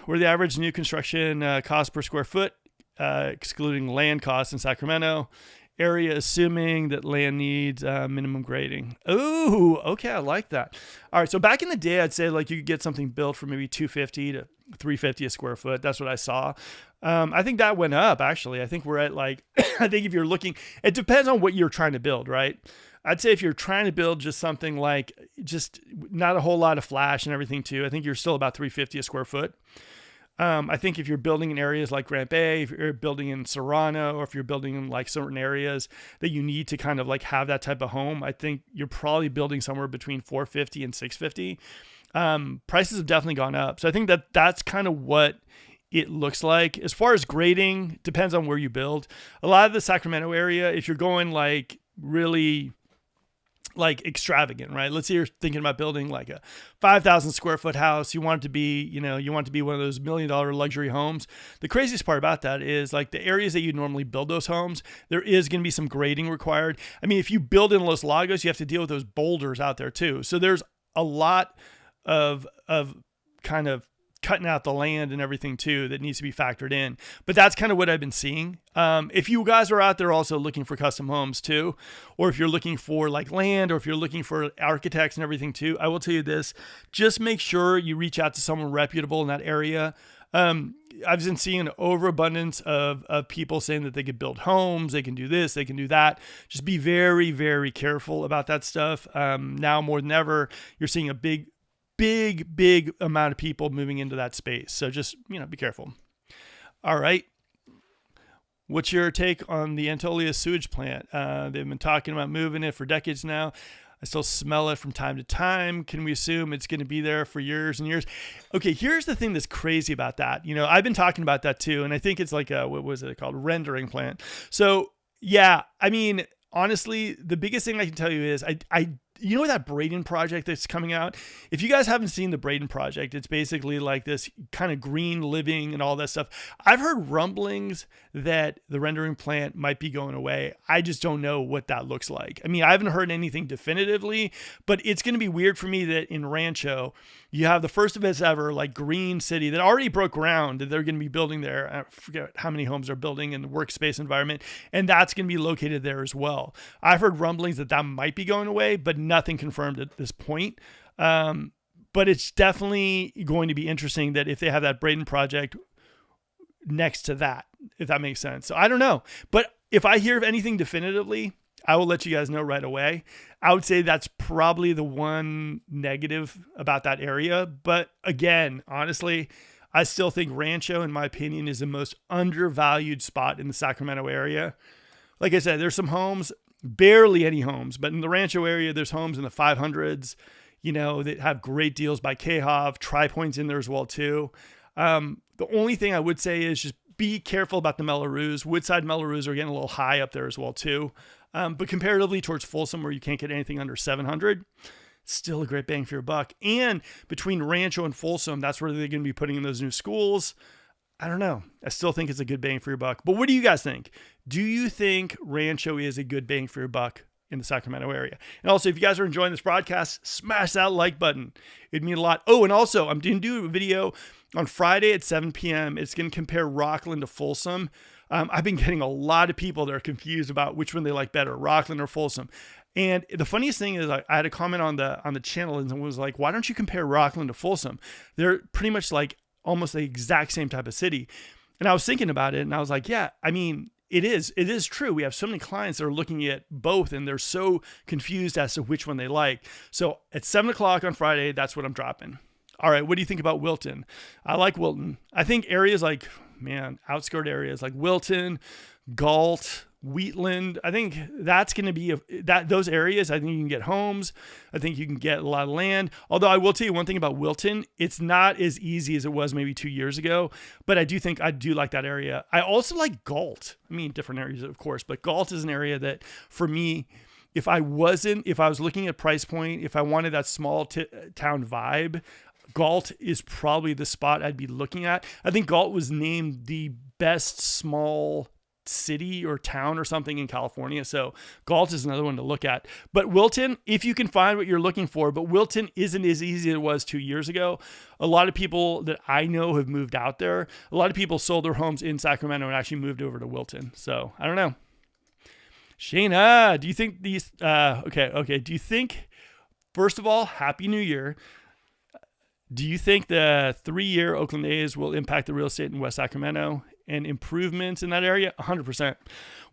We're the average new construction cost per square foot, excluding land costs in Sacramento. Area, assuming that land needs minimum grading. Oh, okay, I like that. All right, so back in the day, I'd say you could get something built for maybe $250 to $350 a square foot. That's what I saw. I think that went up, actually. I think we're at I think if you're looking, it depends on what you're trying to build, right? I'd say if you're trying to build just something just not a whole lot of flash and everything too, I think you're still about $350 a square foot. I think if you're building in areas like Grand Bay, if you're building in Serrano, or if you're building in certain areas that you need to kind of have that type of home, I think you're probably building somewhere between $450 and $650. Prices have definitely gone up. So I think that's kind of what it looks like. As far as grading, depends on where you build. A lot of the Sacramento area, if you're going really extravagant, right? Let's say you're thinking about building a 5,000 square foot house. You want it to be, one of those $1 million luxury homes. The craziest part about that is the areas that you normally build those homes, there is going to be some grading required. I mean, if you build in Los Lagos, you have to deal with those boulders out there too. So there's a lot of kind of cutting out the land and everything too that needs to be factored in. But that's kind of what I've been seeing. If you guys are out there also looking for custom homes too, or if you're looking for land, or if you're looking for architects and everything too, I will tell you this, just make sure you reach out to someone reputable in that area. I've been seeing an overabundance of people saying that they could build homes, they can do this, they can do that. Just be very, very careful about that stuff. Now more than ever, you're seeing a big amount of people moving into that space. So just, be careful. All right. What's your take on the Antolia sewage plant? They've been talking about moving it for decades now. I still smell it from time to time. Can we assume it's going to be there for years and years? Okay, here's the thing that's crazy about that. I've been talking about that too, and I think it's like what was it called? Rendering plant. So yeah, I mean, honestly, the biggest thing I can tell you is that Braden project that's coming out? If you guys haven't seen the Braden project, it's basically like this kind of green living and all that stuff. I've heard rumblings that the rendering plant might be going away. I just don't know what that looks like. I mean, I haven't heard anything definitively, but it's going to be weird for me that in Rancho, you have the first of its ever like green city that already broke ground that they're going to be building there. I forget how many homes they're building in the workspace environment, and that's going to be located there as well. I've heard rumblings that might be going away, but nothing confirmed at this point. But it's definitely going to be interesting that if they have that Braden project next to that, if that makes sense. So I don't know, but if I hear of anything definitively, I will let you guys know right away. I would say that's probably the one negative about that area. But again, honestly, I still think Rancho, in my opinion, is the most undervalued spot in the Sacramento area. Like I said, there's some homes, barely any homes, but in the Rancho area, there's homes in the 500s, that have great deals by KHOV, Tri-Point's in there as well too. The only thing I would say is just be careful about the Melrose. Woodside Melrose are getting a little high up there as well too. But comparatively towards Folsom, where you can't get anything under 700, still a great bang for your buck. And between Rancho and Folsom, that's where they're going to be putting in those new schools. I don't know. I still think it's a good bang for your buck. But what do you guys think? Do you think Rancho is a good bang for your buck in the Sacramento area? And also, if you guys are enjoying this broadcast, smash that like button. It'd mean a lot. Oh, and also, I'm going to do a video on Friday at 7 p.m. It's going to compare Rockland to Folsom. I've been getting a lot of people that are confused about which one they like better, Rockland or Folsom. And the funniest thing is I had a comment on the channel and someone was like, why don't you compare Rockland to Folsom? They're pretty much like almost the exact same type of city. And I was thinking about it and I was like, yeah, I mean, it is true. We have so many clients that are looking at both and they're so confused as to which one they like. So at 7:00 on Friday, that's what I'm dropping. All right. What do you think about Wilton? I like Wilton. I think areas like, outskirt areas like Wilton, Galt, Wheatland, I think that's going to be those areas. I think you can get homes. I think you can get a lot of land. Although I will tell you one thing about Wilton, it's not as easy as it was maybe 2 years ago, but I do like that area. I also like Galt. I mean, different areas, of course, but Galt is an area that for me, if I was looking at price point, if I wanted that small town vibe, Galt is probably the spot I'd be looking at. I think Galt was named the best small city or town or something in California. So Galt is another one to look at. But Wilton, if you can find what you're looking for, but Wilton isn't as easy as it was 2 years ago. A lot of people that I know have moved out there. A lot of people sold their homes in Sacramento and actually moved over to Wilton. So I don't know. Shayna, do you think these, okay. Do you think, first of all, Happy New Year. Do you think the 3-year Oakland A's will impact the real estate in West Sacramento and improvements in that area? 100%.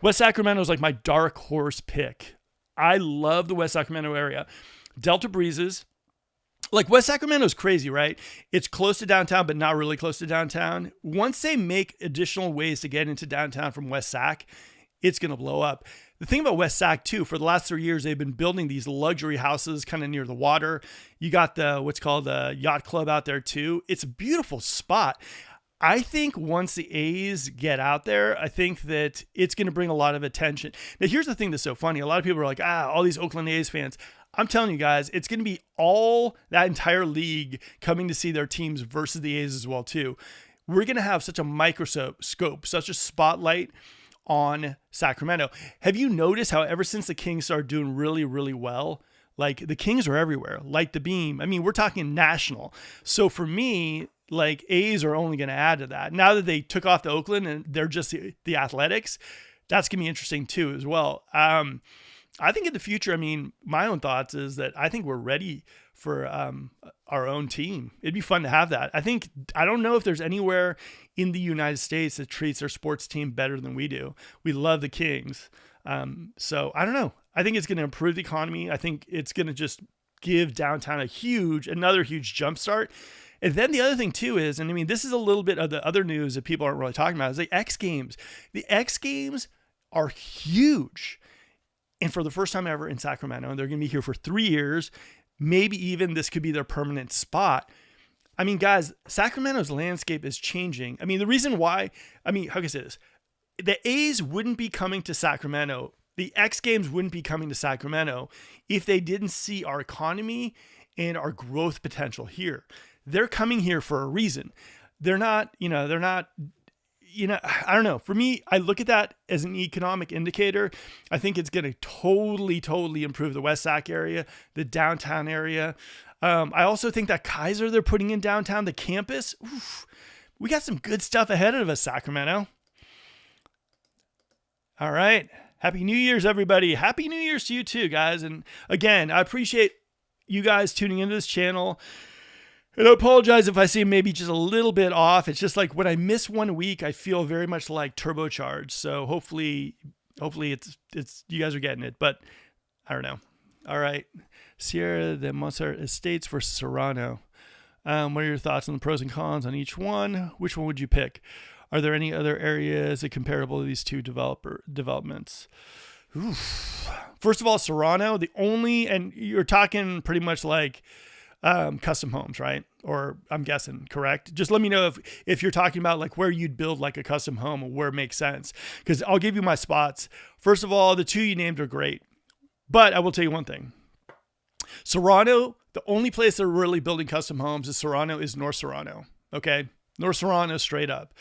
West Sacramento is like my dark horse pick. I love the West Sacramento area. Delta breezes. Like West Sacramento is crazy, right? It's close to downtown, but not really close to downtown. Once they make additional ways to get into downtown from West Sac, it's going to blow up. The thing about West Sac too, for the last 3 years, they've been building these luxury houses kind of near the water. You got what's called the yacht club out there too. It's a beautiful spot. I think once the A's get out there, I think that it's going to bring a lot of attention. Now, here's the thing that's so funny. A lot of people are like, all these Oakland A's fans. I'm telling you guys, it's going to be all that entire league coming to see their teams versus the A's as well too. We're going to have such a microscope, such a spotlight on Sacramento. Have you noticed how ever since the Kings started doing really, really well, like the Kings are everywhere, like the beam. I mean, we're talking national. So for me, like A's are only going to add to that. Now that they took off the Oakland and they're just the Athletics, that's going to be interesting too as well. I think in the future, I mean, my own thoughts is that I think we're ready for our own team. It'd be fun to have that. I don't know if there's anywhere in the United States that treats their sports team better than we do. We love the Kings. So I don't know. I think it's going to improve the economy. I think it's going to just give downtown another huge jump start. And then the other thing too is, and I mean, this is a little bit of the other news that people aren't really talking about, is the X Games. The X Games are huge. and for the first time ever in Sacramento, and they're going to be here for 3 years. Maybe even this could be their permanent spot. I mean, guys, Sacramento's landscape is changing. I mean, the reason why, how can I say this? The A's wouldn't be coming to Sacramento. The X Games wouldn't be coming to Sacramento if they didn't see our economy and our growth potential here. They're coming here for a reason. They're not, I don't know. For me, I look at that as an economic indicator. I think it's going to totally improve the West Sac area, the downtown area. I also think that Kaiser they're putting in downtown, the campus, we got some good stuff ahead of us, Sacramento. All right. Happy New Year's, everybody. Happy New Year's to you too, guys. And again, I appreciate you guys tuning into this channel. And I apologize if I seem maybe just a little bit off. It's just like when I miss 1 week, I feel very much like turbocharged. So hopefully it's you guys are getting it, but I don't know. All right. Sierra de Mozart Estates versus Serrano. What are your thoughts on the pros and cons on each one? Which one would you pick? Are there any other areas that comparable to these two developments? Oof. First of all, Serrano, and you're talking pretty much like custom homes, right? Or I'm guessing, correct? Just let me know if you're talking about like where you'd build like a custom home or where it makes sense. Because I'll give you my spots. First of all, the two you named are great. But I will tell you one thing. Serrano, the only place they're really building custom homes is Serrano is North Serrano. Okay? North Serrano straight up.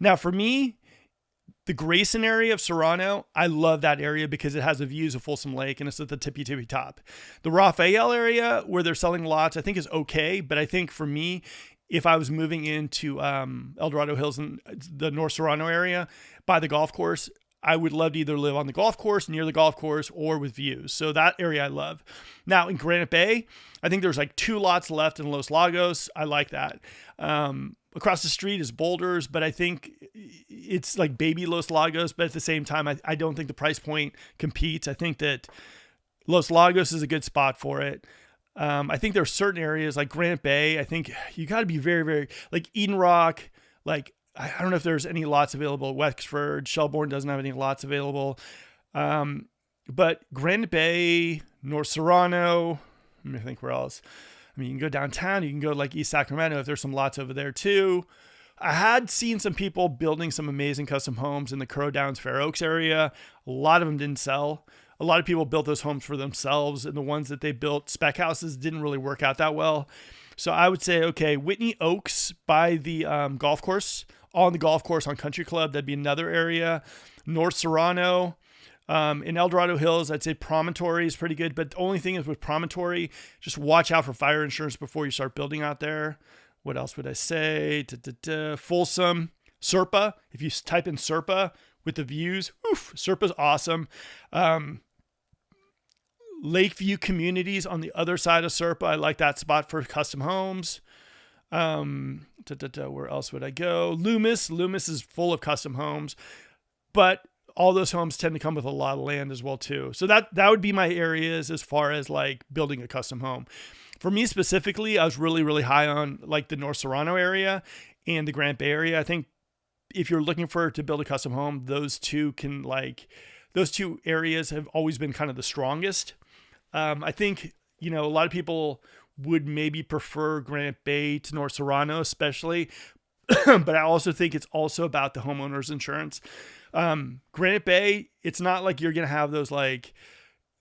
Now for me, the Grayson area of Serrano, I love that area because it has the views of Folsom Lake and it's at the tippy top. The Raphael area where they're selling lots, I think is okay. But I think for me, if I was moving into El Dorado Hills in the North Serrano area by the golf course, I would love to either live on the golf course, near the golf course, or with views. So that area I love. Now in Granite Bay, I think there's like 2 lots left in Los Lagos. I like that. Across the street is Boulders, but I think it's like baby Los Lagos. But at the same time, I don't think the price point competes. I think that Los Lagos is a good spot for it. I think there are certain areas like Granite Bay. I think you got to be very, very like Eden Rock, like I don't know if there's any lots available at Wexford. Shelbourne doesn't have any lots available. But Granite Bay, North Serrano, let me think where else. I mean, you can go downtown. You can go like East Sacramento if there's some lots over there too. I had seen some people building some amazing custom homes in the Crow Downs, Fair Oaks area. A lot of them didn't sell. A lot of people built those homes for themselves, and the ones that they built, spec houses, didn't really work out that well. So I would say, okay, Whitney Oaks by the golf course, on the golf course on Country Club, that'd be another area. North Serrano. In El Dorado Hills, I'd say Promontory is pretty good. But the only thing is with Promontory, just watch out for fire insurance before you start building out there. What else would I say? Folsom, Serpa. If you type in Serpa with the views, Serpa's awesome. Lakeview Communities on the other side of Serpa. I like that spot for custom homes. Where else would I go? Loomis is full of custom homes, but all those homes tend to come with a lot of land as well too. So that would be my areas as far as like building a custom home. For me specifically, I was really, really high on like the North Serrano area and the Granite Bay area. I think if you're looking to build a custom home, those two areas have always been kind of the strongest. I think, a lot of people would maybe prefer Granite Bay to North Serrano, especially, but I also think it's also about the homeowner's insurance. Granite Bay, it's not like you're going to have those like,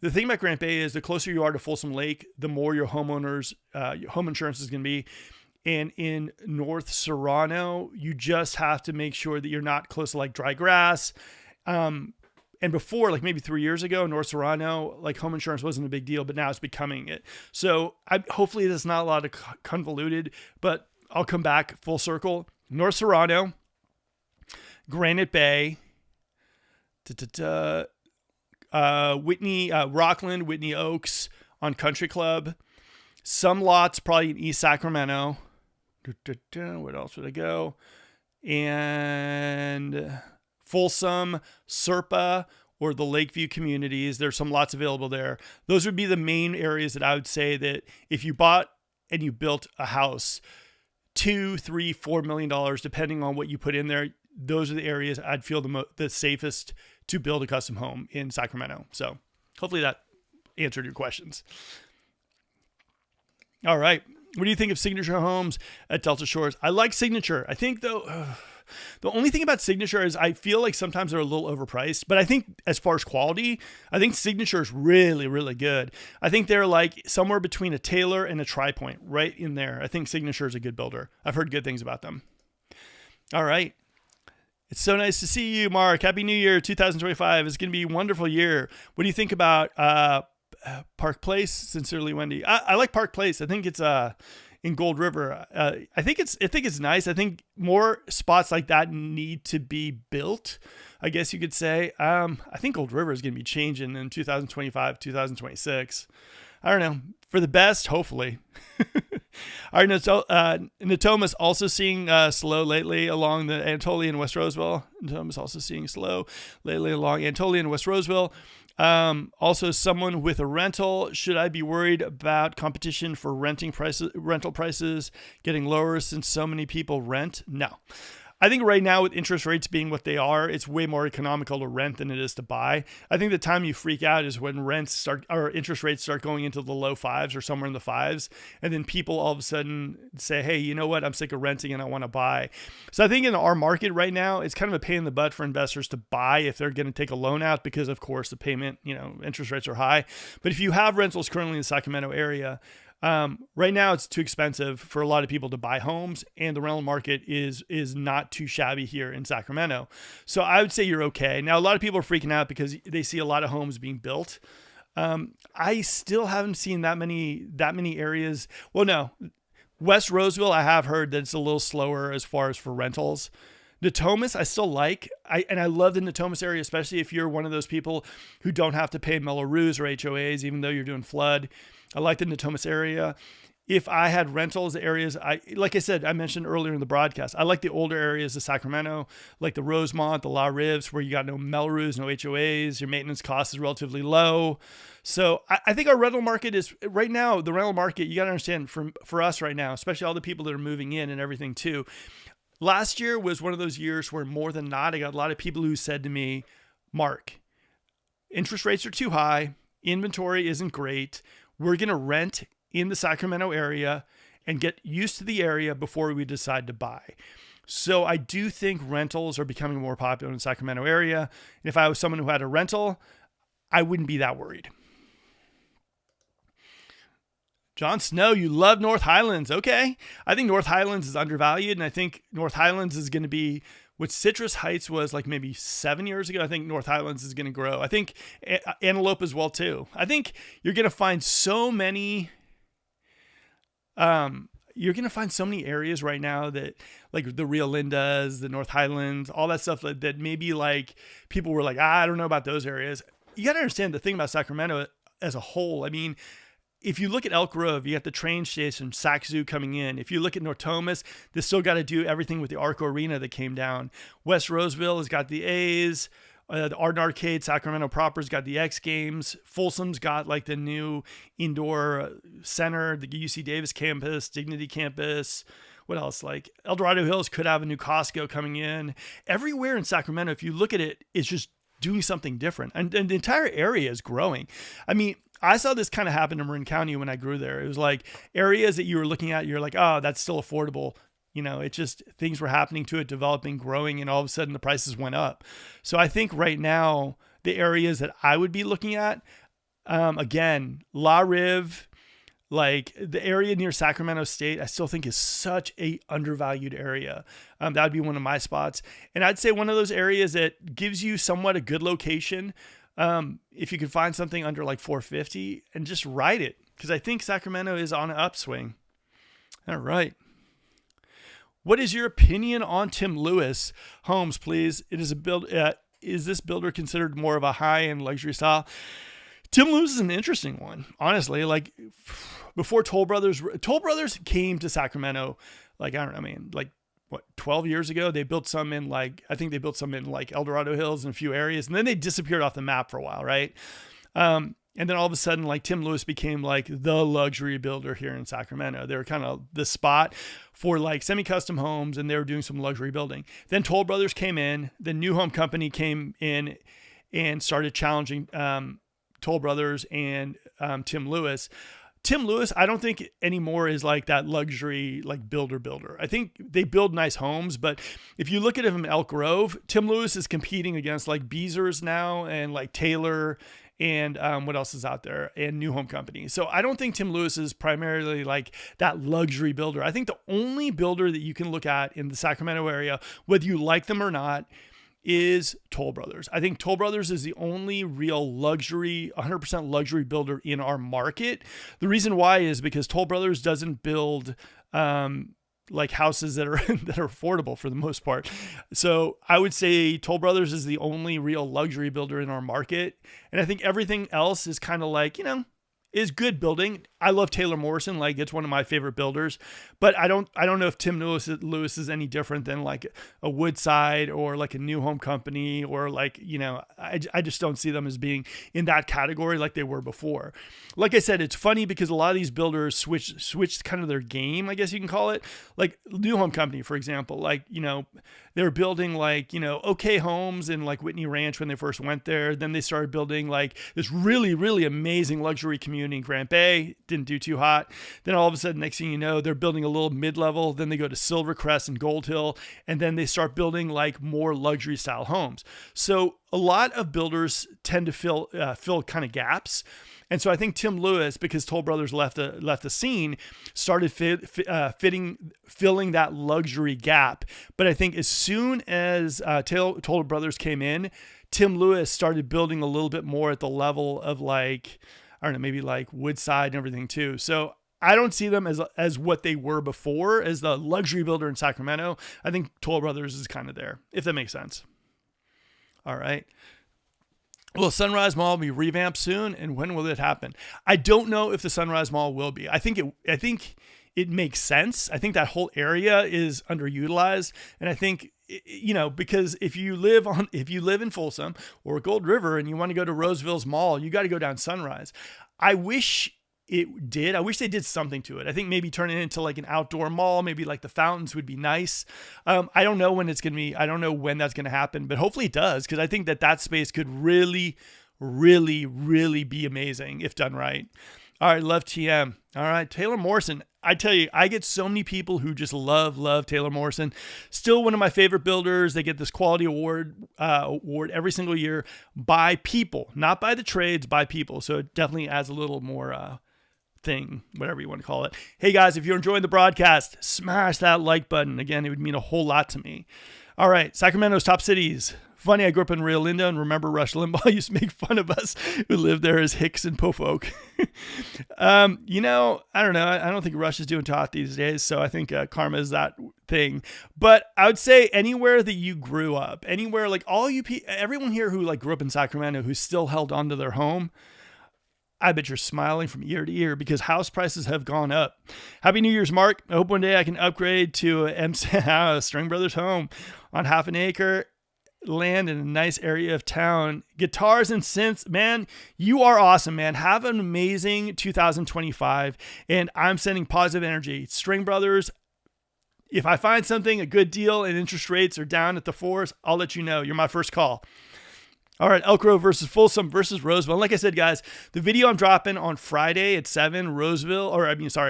the thing about Granite Bay is the closer you are to Folsom Lake, the more your homeowner's home insurance is going to be. And in North Serrano, you just have to make sure that you're not close to like dry grass. And before, like maybe 3 years ago, North Serrano, like home insurance wasn't a big deal, but now it's becoming it. So hopefully there's not a lot of convoluted, but I'll come back full circle. North Serrano, Granite Bay, Rockland, Whitney Oaks on Country Club. Some lots probably in East Sacramento. Where else would I go? And Folsom, Serpa, or the Lakeview Communities. There's some lots available there. Those would be the main areas that I would say that if you bought and you built a house, $2, $3, $4 million, depending on what you put in there, those are the areas I'd feel the safest to build a custom home in Sacramento. So Hopefully that answered your questions. All right. What do you think of Signature Homes at Delta Shores? I like Signature. I think, though, the only thing about Signature is I feel like sometimes they're a little overpriced. But I think as far as quality, I think Signature is really, really good. I think they're like somewhere between a Taylor and a Tri-Point, right in there. I think Signature is a good builder. I've heard good things about them. All right. It's so nice to see you, Mark. Happy New Year, 2025. It's going to be a wonderful year. What do you think about Park Place? Sincerely, Wendy. I like Park Place. I think it's in Gold River. I think it's nice. I think more spots like that need to be built, I guess you could say. I think Gold River is going to be changing in 2025, 2026. I don't know. For the best, hopefully. All right, Natomas also seeing slow lately along the Anatolia and West Roseville. Natomas also seeing slow lately along Anatolia and West Roseville. Also, someone with a rental, should I be worried about competition for rental prices getting lower since so many people rent? No. I think right now with interest rates being what they are, it's way more economical to rent than it is to buy. I think the time you freak out is when interest rates start going into the low fives or somewhere in the fives. And then people all of a sudden say, hey, you know what? I'm sick of renting and I want to buy. So I think in our market right now, it's kind of a pain in the butt for investors to buy if they're going to take a loan out because of course the payment, interest rates are high. But if you have rentals currently in the Sacramento area, right now it's too expensive for a lot of people to buy homes, and the rental market is not too shabby here in Sacramento. So I would say you're okay. Now, a lot of people are freaking out because they see a lot of homes being built. I still haven't seen that many areas. Well, no, West Roseville, I have heard that it's a little slower as far as for rentals. Natomas, I still like. I love the Natomas area, especially if you're one of those people who don't have to pay Melrose or HOAs, even though you're doing flood. I like the Natomas area. If I had rentals, areas, like I said, I mentioned earlier in the broadcast, I like the older areas of Sacramento, like the Rosemont, the La Rives, where you got no Melrose, no HOAs, your maintenance cost is relatively low. So I think our rental market is, right now, the rental market, you got to understand, for us right now, especially all the people that are moving in and everything too, last year was one of those years where more than not, I got a lot of people who said to me, Mark, interest rates are too high, inventory isn't great, we're going to rent in the Sacramento area and get used to the area before we decide to buy. So I do think rentals are becoming more popular in the Sacramento area. If I was someone who had a rental, I wouldn't be that worried. John Snow, you love North Highlands. Okay. I think North Highlands is undervalued, and I think North Highlands is going to be what Citrus Heights was like maybe 7 years ago. I think North Highlands is going to grow. I think Antelope as well too. I think you're going to find so many areas right now that like the Rio Lindas, the North Highlands, all that stuff that maybe like people were like, I don't know about those areas. You got to understand the thing about Sacramento as a whole. I mean, if you look at Elk Grove, you got the train station, Sac Zoo coming in. If you look at Natomas, they still got to do everything with the Arco Arena that came down. West Roseville has got the A's. The Art and Arcade, Sacramento proper's got the X Games. Folsom's got like the new indoor center, the UC Davis campus, Dignity campus. What else? Like El Dorado Hills could have a new Costco coming in. Everywhere in Sacramento, if you look at it, it's just doing something different. And the entire area is growing. I mean, I saw this kind of happen in Marin County when I grew there. It was like areas that you were looking at, you're like, oh, that's still affordable. It just, things were happening to it, developing, growing, and all of a sudden the prices went up. So I think right now, the areas that I would be looking at, again, La Rive, like the area near Sacramento State, I still think is such a undervalued area. That would be one of my spots. And I'd say one of those areas that gives you somewhat a good location, if you could find something under like 450 and just ride it, because I think Sacramento is on an upswing. All right. What is your opinion on Tim Lewis homes, please? It is is this builder considered more of a high-end luxury style? Tim Lewis is an interesting one, honestly. Like before Toll Brothers came to Sacramento, like, I don't know, I mean, like, 12 years ago, they built some in like El Dorado Hills and a few areas, and then they disappeared off the map for a while, right? And then all of a sudden, like Tim Lewis became like the luxury builder here in Sacramento. They were kind of the spot for like semi-custom homes, and they were doing some luxury building. Then Toll Brothers came in, the New Home Company came in and started challenging Toll Brothers and Tim Lewis. Tim Lewis, I don't think anymore is like that luxury, like builder. I think they build nice homes, but if you look at him in Elk Grove, Tim Lewis is competing against like Beezers now and like Taylor and what else is out there, and New Home Company. So I don't think Tim Lewis is primarily like that luxury builder. I think the only builder that you can look at in the Sacramento area, whether you like them or not, is Toll Brothers. I think Toll Brothers is the only real luxury, 100% luxury builder in our market. The reason why is because Toll Brothers doesn't build like houses that are that are affordable for the most part. So I would say Toll Brothers is the only real luxury builder in our market. And I think everything else is kind of like, is good building. I love Taylor Morrison. Like, it's one of my favorite builders, but I don't know if Tim Lewis is any different than like a Woodside or like a New Home Company, or like, I just don't see them as being in that category like they were before. Like I said, it's funny because a lot of these builders switched kind of their game, I guess you can call it. Like New Home Company, for example, like, they were building like, okay homes in like Whitney Ranch when they first went there. Then they started building like this really, really amazing luxury community in Grant Bay. Didn't do too hot. Then all of a sudden, next thing you know, they're building a little mid-level. Then they go to Silvercrest and Gold Hill. And then they start building like more luxury style homes. So a lot of builders tend to fill kind of gaps. And so I think Tim Lewis, because Toll Brothers left the scene, started filling that luxury gap. But I think as soon as Toll Brothers came in, Tim Lewis started building a little bit more at the level of like, I don't know, maybe like Woodside and everything too. So I don't see them as what they were before as the luxury builder in Sacramento. I think Toll Brothers is kind of there, if that makes sense. All right. Will Sunrise Mall be revamped soon, and when will it happen? I don't know if the Sunrise Mall will be. I think it makes sense. I think that whole area is underutilized, and I think because if you live in Folsom or Gold River and you want to go to Roseville's Mall, you got to go down Sunrise. I wish it did. I wish they did something to it. I think maybe turn it into like an outdoor mall. Maybe like the fountains would be nice. I don't know when it's going to be. I don't know when that's going to happen, but hopefully it does, because I think that space could really, really, really be amazing if done right. All right, love TM. All right, Taylor Morrison. I tell you, I get so many people who just love Taylor Morrison. Still one of my favorite builders. They get this quality award every single year by people, not by the trades, by people. So it definitely adds a little more thing, whatever you want to call it. Hey guys, if you're enjoying the broadcast, smash that like button. Again, it would mean a whole lot to me. All right, Sacramento's top cities. Funny, I grew up in Rio Linda and remember Rush Limbaugh used to make fun of us who lived there as hicks and pofolk. I don't know. I don't think Rush is doing too hot these days, so I think karma is that thing. But I would say anywhere that you grew up, anywhere, like everyone here who like grew up in Sacramento who's still held on to their home, I bet you're smiling from ear to ear because house prices have gone up. Happy New Year's, Mark. I hope one day I can upgrade to a String Brothers home on half an acre land in a nice area of town. Guitars and synths, man, you are awesome, man. Have an amazing 2025, and I'm sending positive energy. String Brothers, if I find something, a good deal, and interest rates are down at the fours, I'll let you know. You're my first call. All right, Elk Grove versus Folsom versus Roseville. And like I said, guys, the video I'm dropping on Friday at 7,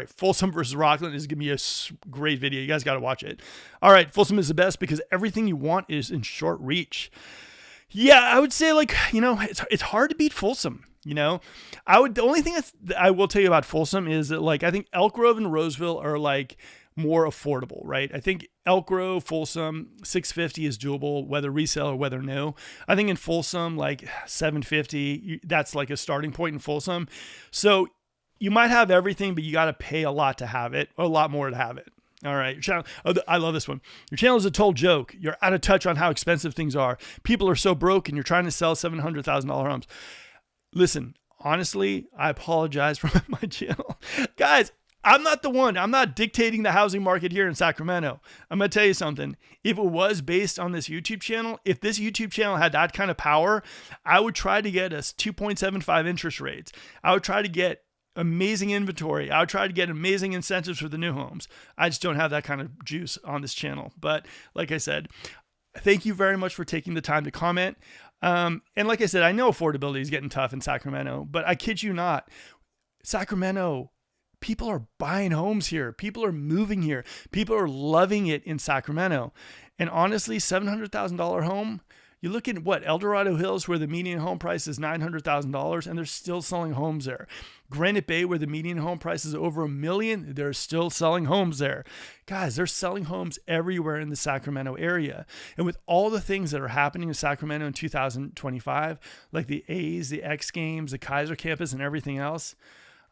Folsom versus Rockland is going to be a great video. You guys got to watch it. All right, Folsom is the best because everything you want is in short reach. Yeah, I would say it's hard to beat Folsom. The only thing I will tell you about Folsom is that I think Elk Grove and Roseville are more affordable, right? I think Elk Grove, Folsom, $650 is doable, whether resale or whether new. I think in Folsom, $750, that's a starting point in Folsom. So you might have everything, but you got to pay a lot to have it, or a lot more to have it. All right. Your channel, I love this one. Your channel is a total joke. You're out of touch on how expensive things are. People are so broke and you're trying to sell $700,000 homes. Listen, honestly, I apologize for my channel. Guys, I'm not the one. I'm not dictating the housing market here in Sacramento. I'm going to tell you something. If it was based on this YouTube channel, if this YouTube channel had that kind of power, I would try to get us 2.75 interest rates. I would try to get amazing inventory. I would try to get amazing incentives for the new homes. I just don't have that kind of juice on this channel. But like I said, thank you very much for taking the time to comment. And like I said, I know affordability is getting tough in Sacramento, but I kid you not, Sacramento, people are buying homes here. People are moving here. People are loving it in Sacramento. And honestly, $700,000 home, you look at what, El Dorado Hills, where the median home price is $900,000, and they're still selling homes there. Granite Bay, where the median home price is over $1 million, they're still selling homes there. Guys, they're selling homes everywhere in the Sacramento area. And with all the things that are happening in Sacramento in 2025, like the A's, the X Games, the Kaiser campus, and everything else,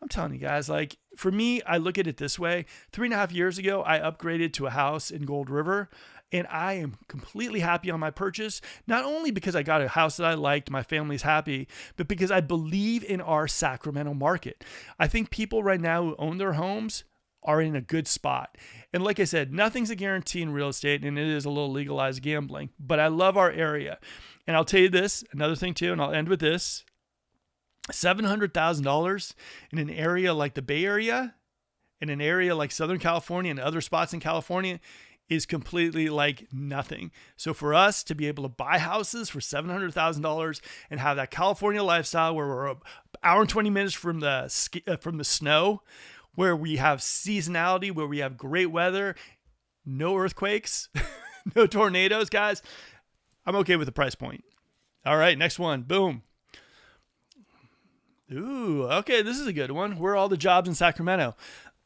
I'm telling you guys, like for me, I look at it this way. 3.5 years ago, I upgraded to a house in Gold River, and I am completely happy on my purchase, not only because I got a house that I liked, my family's happy, but because I believe in our Sacramento market. I think people right now who own their homes are in a good spot. And like I said, nothing's a guarantee in real estate, and it is a little legalized gambling, but I love our area. And I'll tell you this, another thing too, and I'll end with this. $700,000 in an area like the Bay Area, in an area like Southern California and other spots in California is completely like nothing. So for us to be able to buy houses for $700,000 and have that California lifestyle where we're an hour and 20 minutes from the snow, where we have seasonality, where we have great weather, no earthquakes, no tornadoes, guys, I'm okay with the price point. All right, next one. Boom. Ooh, okay, this is a good one. Where are all the jobs in Sacramento?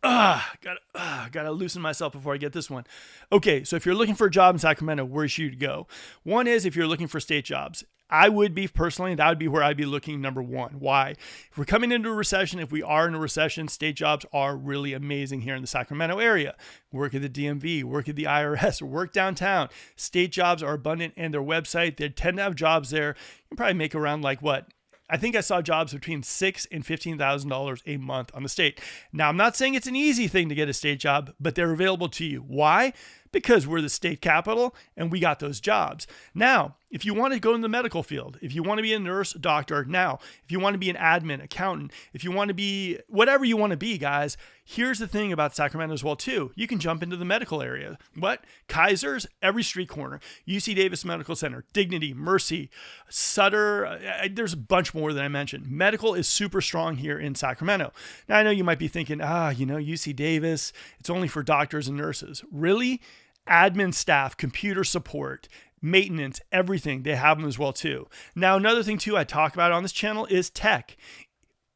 Gotta loosen myself before I get this one. Okay, so if you're looking for a job in Sacramento, where should you go? One is if you're looking for state jobs. I would be personally, that would be where I'd be looking number one. Why? If we're coming into a recession, if we are in a recession, state jobs are really amazing here in the Sacramento area. Work at the DMV, work at the IRS, work downtown. State jobs are abundant, and their website, they tend to have jobs there. You can probably make around like what? I think I saw jobs between $6,000 and $15,000 a month on the state. Now, I'm not saying it's an easy thing to get a state job, but they're available to you. Why? Because we're the state capital and we got those jobs. Now, if you want to go in the medical field, if you want to be a nurse, doctor, now, if you want to be an admin, accountant, if you want to be whatever you want to be, guys, here's the thing about Sacramento as well, too. You can jump into the medical area. What? Kaiser's, every street corner. UC Davis Medical Center, Dignity, Mercy, Sutter. There's a bunch more that I mentioned. Medical is super strong here in Sacramento. Now, I know you might be thinking, UC Davis, it's only for doctors and nurses. Really? Admin staff, computer support, maintenance, everything, they have them as well too. Now, another thing too I talk about on this channel is tech.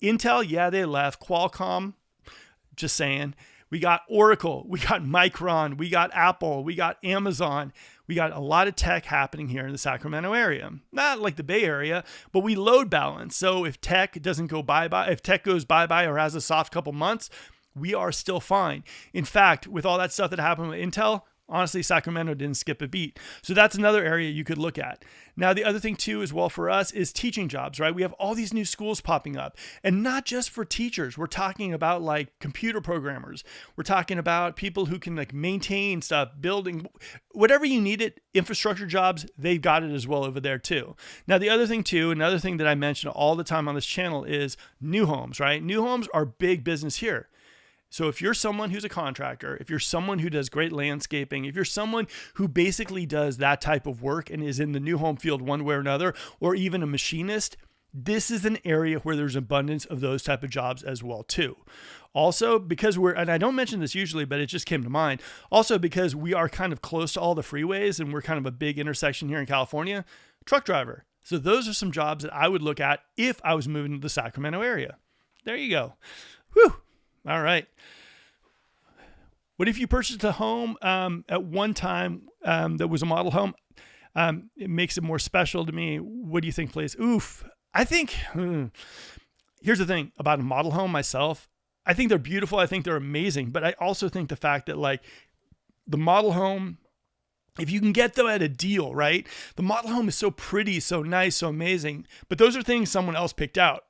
Intel, yeah, they left. Qualcomm, just saying. We got Oracle, we got Micron, we got Apple, we got Amazon. We got a lot of tech happening here in the Sacramento area. Not like the Bay Area, but we load balance. So if tech doesn't go bye-bye, if tech goes bye-bye or has a soft couple months, we are still fine. In fact, with all that stuff that happened with Intel, honestly, Sacramento didn't skip a beat. So that's another area you could look at. Now, the other thing too, as well for us, is teaching jobs, right? We have all these new schools popping up, and not just for teachers. We're talking about like computer programmers. We're talking about people who can like maintain stuff, building, whatever you need it, infrastructure jobs, they've got it as well over there too. Now, the other thing too, another thing that I mention all the time on this channel is new homes, right? New homes are big business here. So if you're someone who's a contractor, if you're someone who does great landscaping, if you're someone who basically does that type of work and is in the new home field one way or another, or even a machinist, this is an area where there's abundance of those type of jobs as well too. Also, because and I don't mention this usually, but it just came to mind. Also, because we are kind of close to all the freeways and we're kind of a big intersection here in California, truck driver. So those are some jobs that I would look at if I was moving to the Sacramento area. There you go. Whew. All right. What if you purchased a home at one time that was a model home? It makes it more special to me. What do you think, please? Oof. I think, here's the thing about a model home myself. I think they're beautiful. I think they're amazing. But I also think the fact that like the model home, if you can get them at a deal, right? The model home is so pretty, so nice, so amazing. But those are things someone else picked out.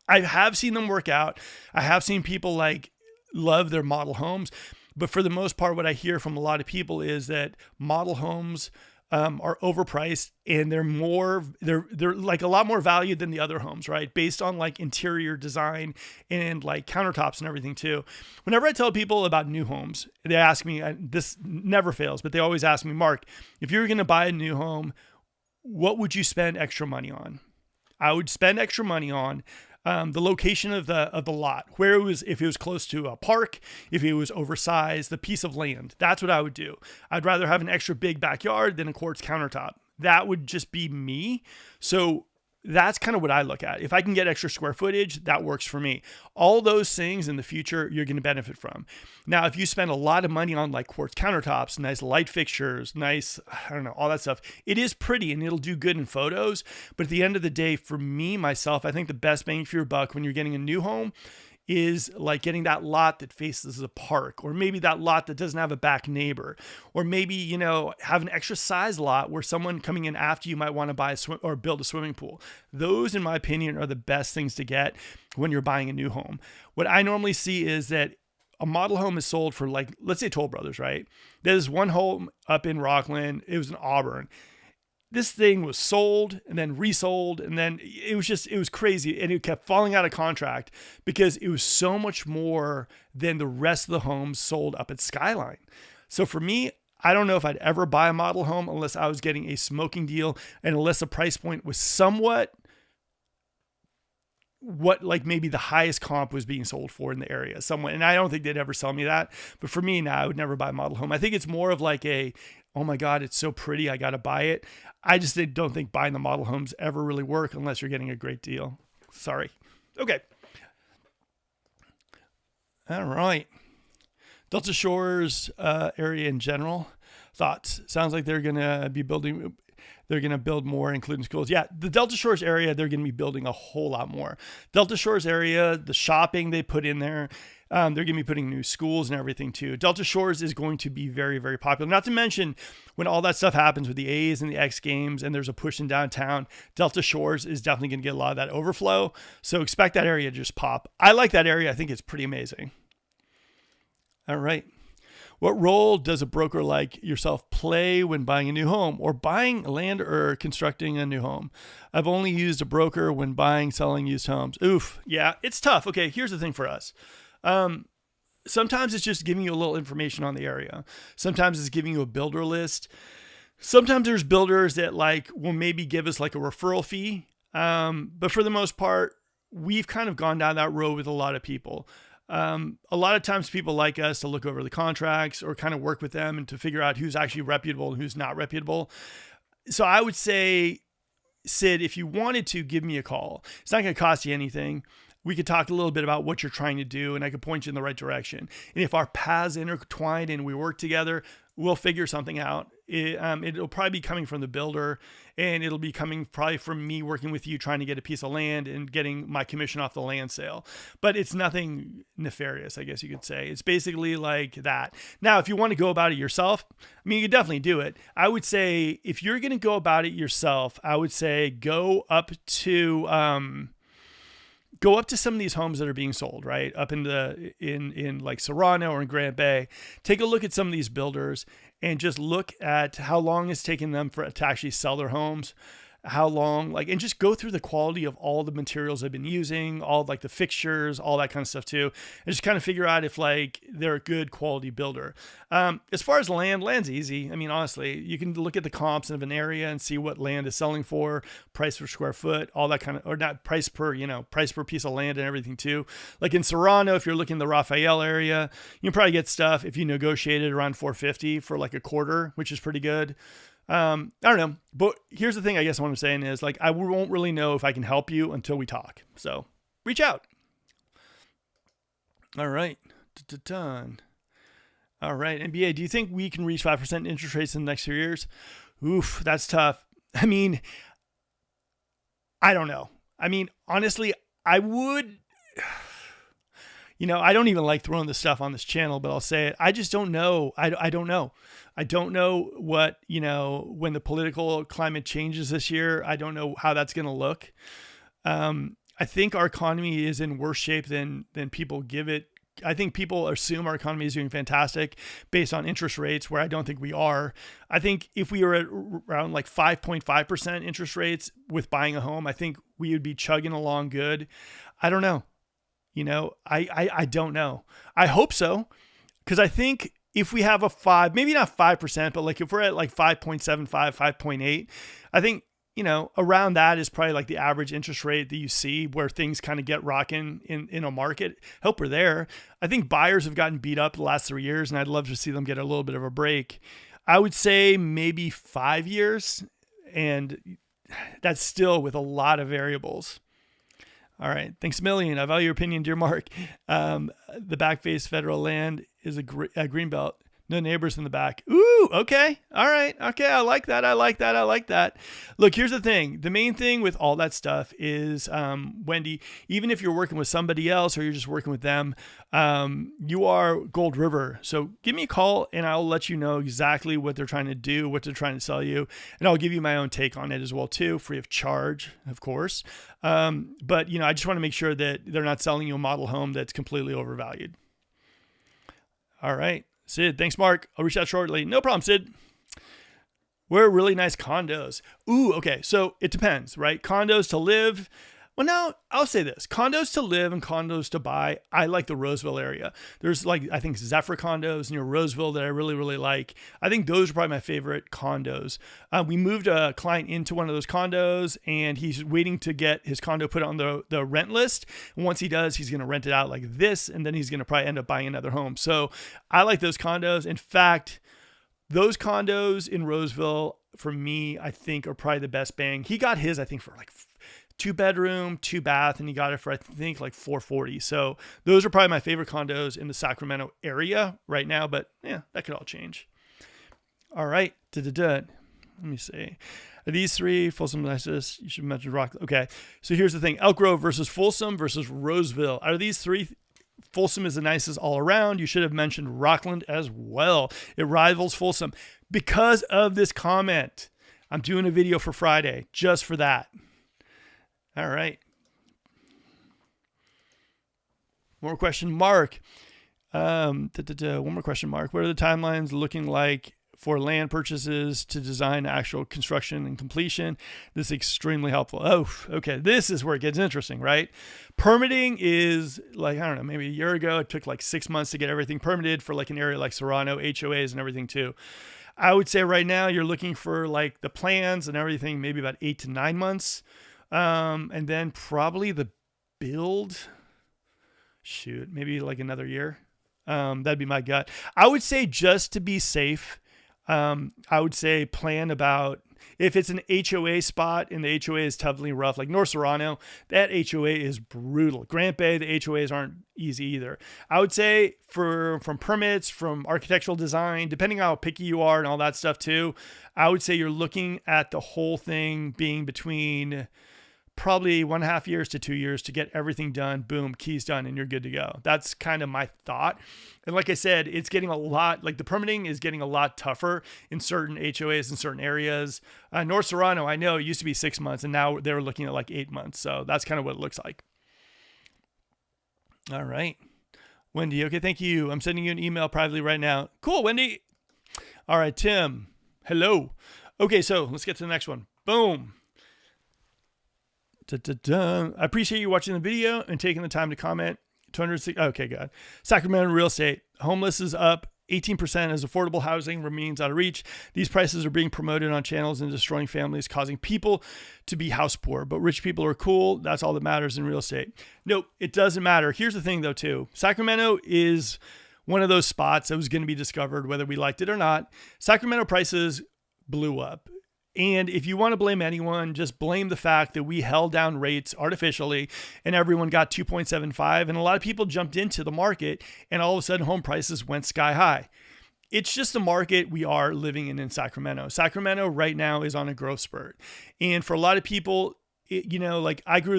I have seen them work out. I have seen people like love their model homes, but for the most part, what I hear from a lot of people is that model homes are overpriced and they're like a lot more value than the other homes, right? Based on like interior design and like countertops and everything too. Whenever I tell people about new homes, they ask me, this never fails, but they always ask me, Mark, if you're going to buy a new home, what would you spend extra money on? I would spend extra money on the location of the lot, where it was, if it was close to a park, if it was oversized, the piece of land. That's what I would do. I'd rather have an extra big backyard than a quartz countertop. That would just be me. So that's kind of what I look at. If I can get extra square footage, that works for me. All those things in the future, you're going to benefit from. Now, if you spend a lot of money on like quartz countertops, nice light fixtures, nice, I don't know, all that stuff, it is pretty and it'll do good in photos. But at the end of the day, for me, myself, I think the best bang for your buck when you're getting a new home is like getting that lot that faces a park, or maybe that lot that doesn't have a back neighbor, or maybe, you know, have an extra size lot where someone coming in after you might want to buy or build a swimming pool. Those, in my opinion, are the best things to get when you're buying a new home. What I normally see is that a model home is sold for, like, let's say Toll Brothers, right? There's one home up in Rockland. It was in Auburn. This thing was sold and then resold, and then it was crazy. And it kept falling out of contract because it was so much more than the rest of the homes sold up at Skyline. So for me, I don't know if I'd ever buy a model home unless I was getting a smoking deal and unless the price point was somewhat what, like, maybe the highest comp was being sold for in the area somewhat. And I don't think they'd ever sell me that. But for me, now I would never buy a model home. I think it's more of like oh my God, it's so pretty, I got to buy it. I just don't think buying the model homes ever really work unless you're getting a great deal. Sorry. Okay. All right. Delta Shores area in general. Thoughts? Sounds like they're going to be building, they're going to build more, including schools. Yeah, the Delta Shores area, they're going to be building a whole lot more. Delta Shores area, the shopping they put in there, they're going to be putting new schools and everything too. Delta Shores is going to be very, very popular. Not to mention when all that stuff happens with the A's and the X Games and there's a push in downtown, Delta Shores is definitely going to get a lot of that overflow. So expect that area to just pop. I like that area. I think it's pretty amazing. All right. What role does a broker like yourself play when buying a new home or buying land or constructing a new home? I've only used a broker when buying, selling used homes. Oof. Yeah, it's tough. Okay, here's the thing for us. Sometimes it's just giving you a little information on the area. Sometimes it's giving you a builder list. Sometimes there's builders that like will maybe give us like a referral fee. But for the most part, we've kind of gone down that road with a lot of people. A lot of times people like us to look over the contracts or kind of work with them and to figure out who's actually reputable and who's not reputable. So I would say, Sid, if you wanted to, give me a call. It's not going to cost you anything. We could talk a little bit about what you're trying to do and I could point you in the right direction. And if our paths intertwine and we work together, we'll figure something out. It'll probably be coming from the builder and it'll be coming probably from me working with you trying to get a piece of land and getting my commission off the land sale. But it's nothing nefarious, I guess you could say. It's basically like that. Now, if you want to go about it yourself, I mean, you could definitely do it. I would say if you're going to go about it yourself, I would say go up to some of these homes that are being sold, right? Up in like Serrano or in Grant Bay. Take a look at some of these builders and just look at how long it's taken them to actually sell their homes. How long, and just go through the quality of all the materials they've been using, all like the fixtures, all that kind of stuff too. And just kind of figure out if like they're a good quality builder. As far as land's easy. I mean, honestly, you can look at the comps of an area and see what land is selling for, price per square foot, all that kind of, or not price per piece of land and everything too. Like in Serrano, if you're looking in the Raphael area, you can probably get stuff if you negotiated around $450 for like a quarter, which is pretty good. I don't know, but here's the thing. I guess what I'm saying is like, I won't really know if I can help you until we talk. So reach out. All right. All right. NBA, do you think we can reach 5% interest rates in the next 2 years? Oof, that's tough. I mean, I don't know. I mean, honestly, I would, I don't even like throwing this stuff on this channel, but I'll say it. I just don't know. I don't know. I don't know what, when the political climate changes this year, I don't know how that's going to look. I think our economy is in worse shape than people give it. I think people assume our economy is doing fantastic based on interest rates, where I don't think we are. I think if we were at around like 5.5% interest rates with buying a home, I think we would be chugging along good. I don't know. I don't know. I hope so. Because I think if we have a 5, maybe not 5%, but like if we're at like 5.75, 5.8, I think around that is probably like the average interest rate that you see where things kind of get rocking in a market. Hope we're there. I think buyers have gotten beat up the last 3 years, and I'd love to see them get a little bit of a break. I would say maybe 5 years, and that's still with a lot of variables. All right. Thanks a million. I value your opinion, dear Mark. The back face federal land is a green belt. No neighbors in the back. Ooh, okay. All right. Okay. I like that. Look, here's the thing. The main thing with all that stuff is, Wendy, even if you're working with somebody else or you're just working with them, you are Gold River. So give me a call and I'll let you know exactly what they're trying to do, what they're trying to sell you. And I'll give you my own take on it as well too, free of charge, of course. But I just want to make sure that they're not selling you a model home that's completely overvalued. All right. Sid, thanks, Mark. I'll reach out shortly. No problem, Sid. We're really nice condos. Ooh, okay. So it depends, right? Condos to live. Well, now I'll say this. Condos to live and condos to buy. I like the Roseville area. There's I think Zephyr condos near Roseville that I really, really like. I think those are probably my favorite condos. We moved a client into one of those condos and he's waiting to get his condo put on the rent list. And once he does, he's going to rent it out like this. And then he's going to probably end up buying another home. So I like those condos. In fact, those condos in Roseville, for me, I think are probably the best bang. He got his, I think, for like 2-bedroom, 2-bath, and he got it for, I think, like $440. So those are probably my favorite condos in the Sacramento area right now, but yeah, that could all change. All right. Let me see. Are these three Folsom, Texas? You should mention Rock. Okay. So here's the thing. Elk Grove versus Folsom versus Roseville. Are these three? Folsom is the nicest all around. You should have mentioned Rockland as well. It rivals Folsom. Because of this comment, I'm doing a video for Friday just for that. All right. One more question, Mark. One more question, Mark. What are the timelines looking like for land purchases to design actual construction and completion? This is extremely helpful. Oh, okay. This is where it gets interesting, right? Permitting is like, I don't know, maybe a year ago, it took like 6 months to get everything permitted for like an area like Serrano, HOAs and everything too. I would say right now you're looking for like the plans and everything, maybe about 8 to 9 months. And then probably the build, maybe like another year. That'd be my gut. I would say just to be safe, I would say plan about, if it's an HOA spot and the HOA is toughy rough, like North Serrano, that HOA is brutal. Grant Bay, the HOAs aren't easy either. I would say from permits, from architectural design, depending on how picky you are and all that stuff too, I would say you're looking at the whole thing being between probably 1.5 years to 2 years to get everything done. Boom, keys done, and you're good to go. That's kind of my thought. And like I said, it's getting the permitting is getting a lot tougher in certain HOAs in certain areas. North Serrano, I know it used to be 6 months and now they're looking at like 8 months. So that's kind of what it looks like. All right. Wendy, okay, thank you. I'm sending you an email privately right now. Cool, Wendy. All right, Tim. Hello. Okay, so let's get to the next one. Boom. I appreciate you watching the video and taking the time to comment. 260. Okay, good. Sacramento real estate. Homeless is up 18% as affordable housing remains out of reach. These prices are being promoted on channels and destroying families, causing people to be house poor. But rich people are cool. That's all that matters in real estate. Nope, it doesn't matter. Here's the thing, though, too. Sacramento is one of those spots that was going to be discovered, whether we liked it or not. Sacramento prices blew up. And if you want to blame anyone, just blame the fact that we held down rates artificially and everyone got 2.75. And a lot of people jumped into the market and all of a sudden home prices went sky high. It's just the market we are living in Sacramento. Sacramento right now is on a growth spurt. And for a lot of people, I grew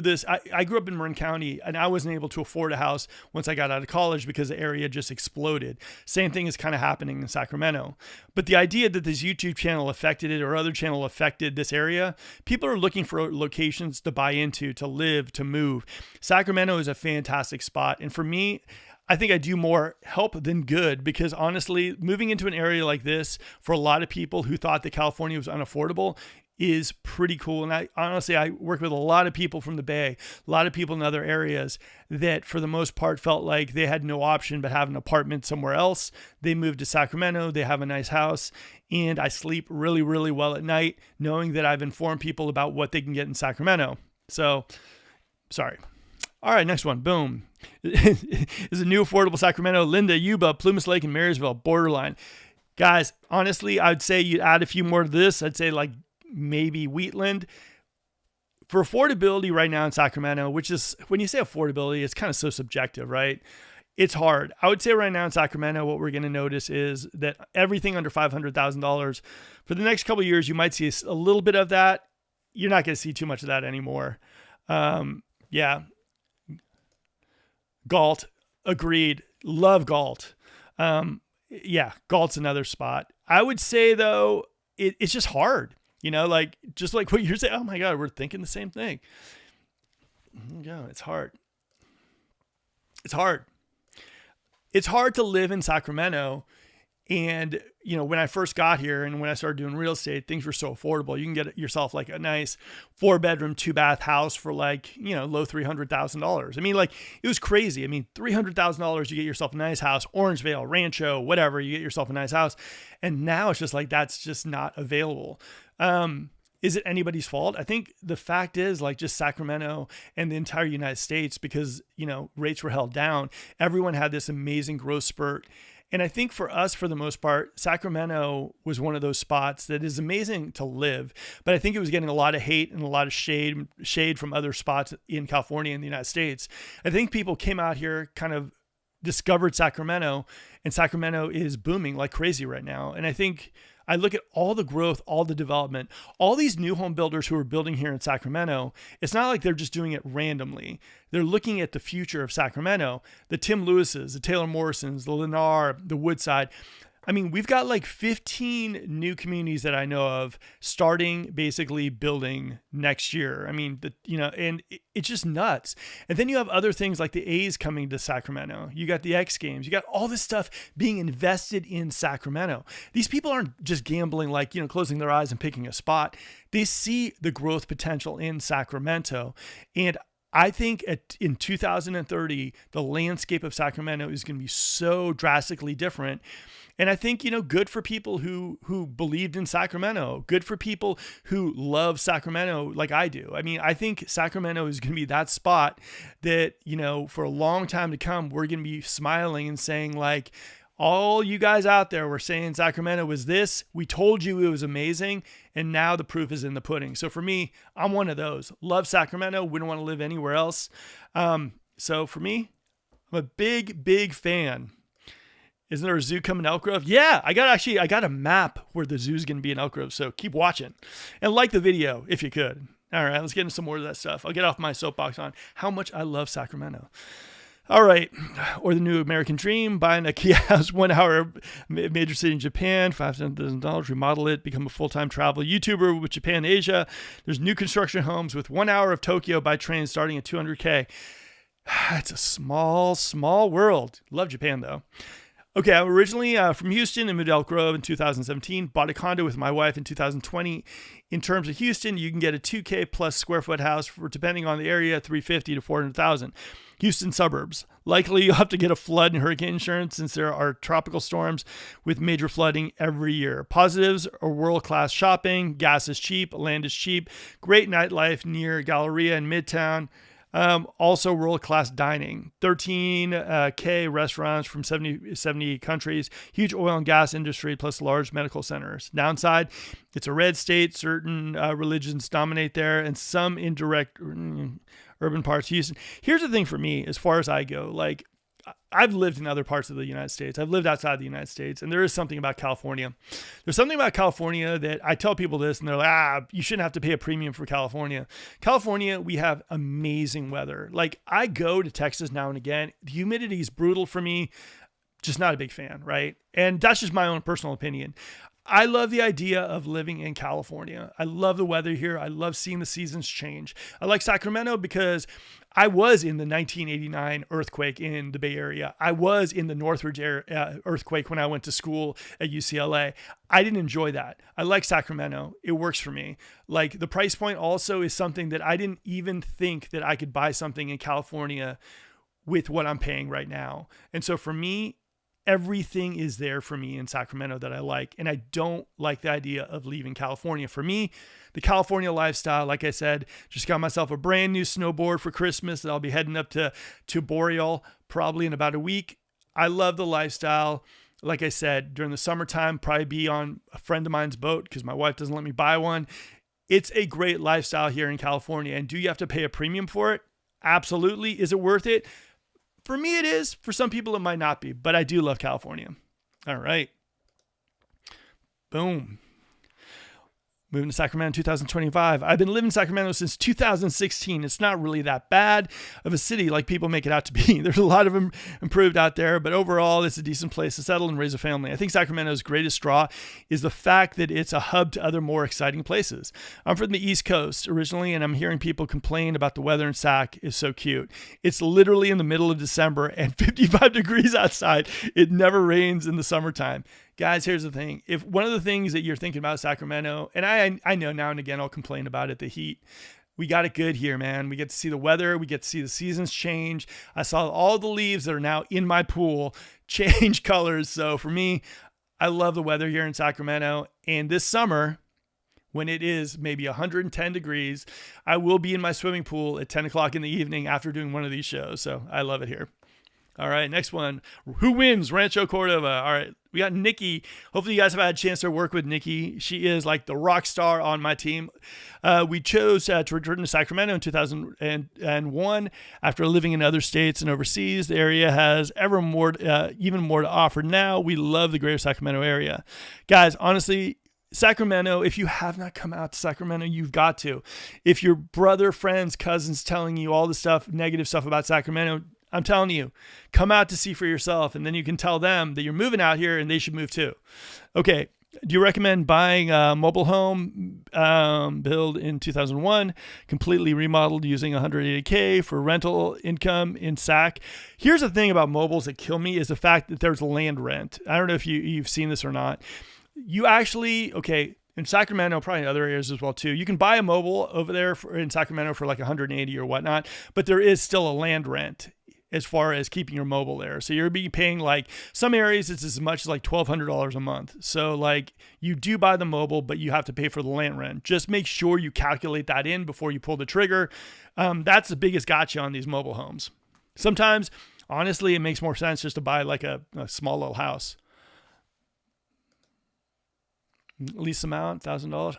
up in Marin County and I wasn't able to afford a house once I got out of college because the area just exploded. Same thing is kind of happening in Sacramento. But the idea that this YouTube channel affected it or other channel affected this area, people are looking for locations to buy into, to live, to move. Sacramento is a fantastic spot. And for me, I think I do more help than good, because honestly, moving into an area like this for a lot of people who thought that California was unaffordable is pretty cool. And I work with a lot of people from the Bay, a lot of people in other areas that for the most part felt like they had no option but have an apartment somewhere else. They moved to Sacramento, they have a nice house, and I sleep really, really well at night knowing that I've informed people about what they can get in Sacramento. So, sorry. All right, next one. Boom. Is a new affordable Sacramento, Linda, Yuba, Plumas Lake, and Marysville, borderline. Guys, honestly, I would say you'd add a few more to this. I'd say like maybe Wheatland. For affordability right now in Sacramento, which is, when you say affordability, it's kind of so subjective, right? It's hard. I would say right now in Sacramento, what we're going to notice is that everything under $500,000 for the next couple of years, you might see a little bit of that. You're not going to see too much of that anymore. Yeah. Galt, agreed. Love Galt. Yeah, Galt's another spot. I would say though, it's just hard. Like just like what you're saying. Oh my God, we're thinking the same thing. Yeah, it's hard. It's hard. It's hard to live in Sacramento. And, when I first got here and when I started doing real estate, things were so affordable. You can get yourself like a nice 4-bedroom, 2-bath house for like, low $300,000. I mean, like it was crazy. I mean, $300,000, you get yourself a nice house, Orangevale, Rancho, whatever, you get yourself a nice house. And now it's just like, that's just not available. Is it anybody's fault? I think the fact is like just Sacramento and the entire United States, because, rates were held down. Everyone had this amazing growth spurt. And I think for us, for the most part, Sacramento was one of those spots that is amazing to live. But I think it was getting a lot of hate and a lot of shade from other spots in California and the United States. I think people came out here, kind of discovered Sacramento, and Sacramento is booming like crazy right now. And I think I look at all the growth, all the development, all these new home builders who are building here in Sacramento. It's not like they're just doing it randomly. They're looking at the future of Sacramento, the Tim Lewises, the Taylor Morrisons, the Lennar, the Woodside. I mean, we've got like 15 new communities that I know of starting basically building next year. I mean, and it's just nuts. And then you have other things like the A's coming to Sacramento. You got the X Games. You got all this stuff being invested in Sacramento. These people aren't just gambling, like, closing their eyes and picking a spot. They see the growth potential in Sacramento. And I think in 2030, the landscape of Sacramento is going to be so drastically different. And I think, good for people who believed in Sacramento, good for people who love Sacramento like I do. I mean, I think Sacramento is going to be that spot that, for a long time to come, we're going to be smiling and saying like, all you guys out there were saying Sacramento was this. We told you it was amazing. And now the proof is in the pudding. So for me, I'm one of those. Love Sacramento. Wouldn't want to live anywhere else. So for me, I'm a big, big fan. Isn't there a zoo coming to Elk Grove? Yeah, I got a map where the zoo's going to be in Elk Grove. So keep watching and like the video if you could. All right, let's get into some more of that stuff. I'll get off my soapbox on how much I love Sacramento. All right. Or the new American dream, buying a Kia house, 1 hour major city in Japan, $5,000, remodel it, become a full-time travel YouTuber with Japan, Asia. There's new construction homes with 1 hour of Tokyo by train starting at $200K. It's a small, small world. Love Japan though. Okay, I'm originally from Houston and moved to Elk Grove in 2017. Bought a condo with my wife in 2020. In terms of Houston, you can get a 2K plus square foot house for, depending on the area, $350,000 to $400,000. Houston suburbs. Likely you'll have to get a flood and hurricane insurance since there are tropical storms with major flooding every year. Positives are world-class shopping. Gas is cheap. Land is cheap. Great nightlife near Galleria in Midtown. Also world-class dining, 13K restaurants from 70 countries, huge oil and gas industry, plus large medical centers. Downside, it's a red state. Certain religions dominate there and some indirect urban parts of Houston. Here's the thing for me, as far as I go, like I've lived in other parts of the United States. I've lived outside the United States, and there is something about California. There's something about California that I tell people this, and they're like, you shouldn't have to pay a premium for California. California, we have amazing weather. Like I go to Texas now and again. The humidity is brutal for me. Just not a big fan, right? And that's just my own personal opinion. I love the idea of living in California. I love the weather here. I love seeing the seasons change. I like Sacramento because I was in the 1989 earthquake in the Bay Area. I was in the Northridge earthquake when I went to school at UCLA. I didn't enjoy that. I like Sacramento. It works for me. Like, the price point also is something that I didn't even think that I could buy something in California with what I'm paying right now. And so for me, everything is there for me in Sacramento that I like. And I don't like the idea of leaving California. For me, the California lifestyle, like I said, just got myself a brand new snowboard for Christmas that I'll be heading up to Boreal probably in about a week. I love the lifestyle. Like I said, during the summertime, probably be on a friend of mine's boat because my wife doesn't let me buy one. It's a great lifestyle here in California. And do you have to pay a premium for it? Absolutely. Is it worth it? For me, it is. For some people, it might not be, but I do love California. All right. Boom. Moving to Sacramento 2025. I've been living in Sacramento since 2016. It's not really that bad of a city like people make it out to be. There's a lot of them improved out there, but overall, it's a decent place to settle and raise a family. I think Sacramento's greatest draw is the fact that it's a hub to other more exciting places. I'm from the East Coast originally, and I'm hearing people complain about the weather in Sac is so cute. It's literally in the middle of December and 55 degrees outside. It never rains in the summertime. Guys, here's the thing. If one of the things that you're thinking about Sacramento, and I know now and again I'll complain about it, the heat. We got it good here, man. We get to see the weather. We get to see the seasons change. I saw all the leaves that are now in my pool change colors. So for me, I love the weather here in Sacramento. And this summer, when it is maybe 110 degrees, I will be in my swimming pool at 10 o'clock in the evening after doing one of these shows. So I love it here. All right, next one. Who wins? Rancho Cordova. All right, we got Nikki. Hopefully you guys have had a chance to work with Nikki. She is like the rock star on my team. We chose to return to Sacramento in 2001 after living in other states and overseas. The area has even more to offer now. We love the greater Sacramento area. Guys, honestly, Sacramento, if you have not come out to Sacramento, you've got to. If your brother, friends, cousins telling you all the stuff, negative stuff about Sacramento, I'm telling you, come out to see for yourself, and then you can tell them that you're moving out here and they should move too. Okay, do you recommend buying a mobile home built in 2001, completely remodeled using $180K for rental income in Sac? Here's the thing about mobiles that kill me is the fact that there's land rent. I don't know if you've seen this or not. You actually, in Sacramento, probably in other areas as well too, you can buy a mobile over there in Sacramento for like 180 or whatnot, but there is still a land rent as far as keeping your mobile there. So you're be paying, like, some areas it's as much as like $1,200 a month. So like, you do buy the mobile, but you have to pay for the land rent. Just make sure you calculate that in before you pull the trigger. That's the biggest gotcha on these mobile homes. Sometimes, honestly, it makes more sense just to buy like a small little house. Lease amount, $1,000.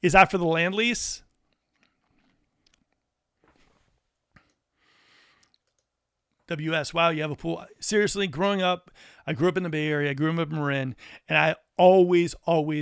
Is that for the land lease? WS, wow, you have a pool. Seriously, growing up, I grew up in the Bay Area. I grew up in Marin, and I always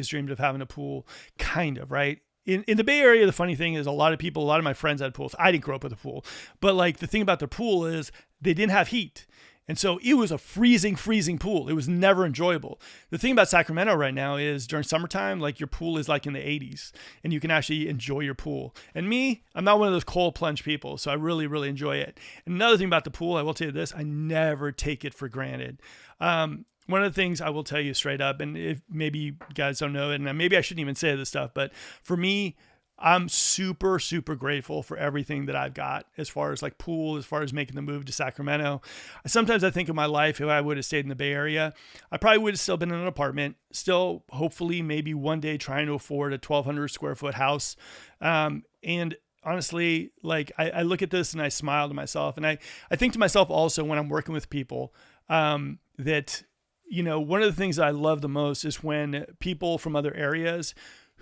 dreamed of having a pool, kind of, right? In the Bay Area, the funny thing is a lot of my friends had pools. I didn't grow up with a pool. But like, the thing about the pool is they didn't have heat. And so it was a freezing pool. It was never enjoyable. The thing about Sacramento right now is during summertime, like, your pool is like in the 80s and you can actually enjoy your pool. And me, I'm not one of those cold plunge people. So I really enjoy it. And another thing about the pool, I will tell you this, I never take it for granted. One of the things I will tell you straight up, and if maybe you guys don't know it, and maybe I shouldn't even say this stuff, but for me, I'm super grateful for everything that I've got as far as like pool, as far as making the move to Sacramento. Sometimes I think of my life, if I would have stayed in the Bay Area, I probably would have still been in an apartment, still hopefully maybe one day trying to afford a 1,200 square foot house. And honestly, like, I look at this and I smile to myself, and I think to myself also when I'm working with people that, you know, one of the things that I love the most is when people from other areas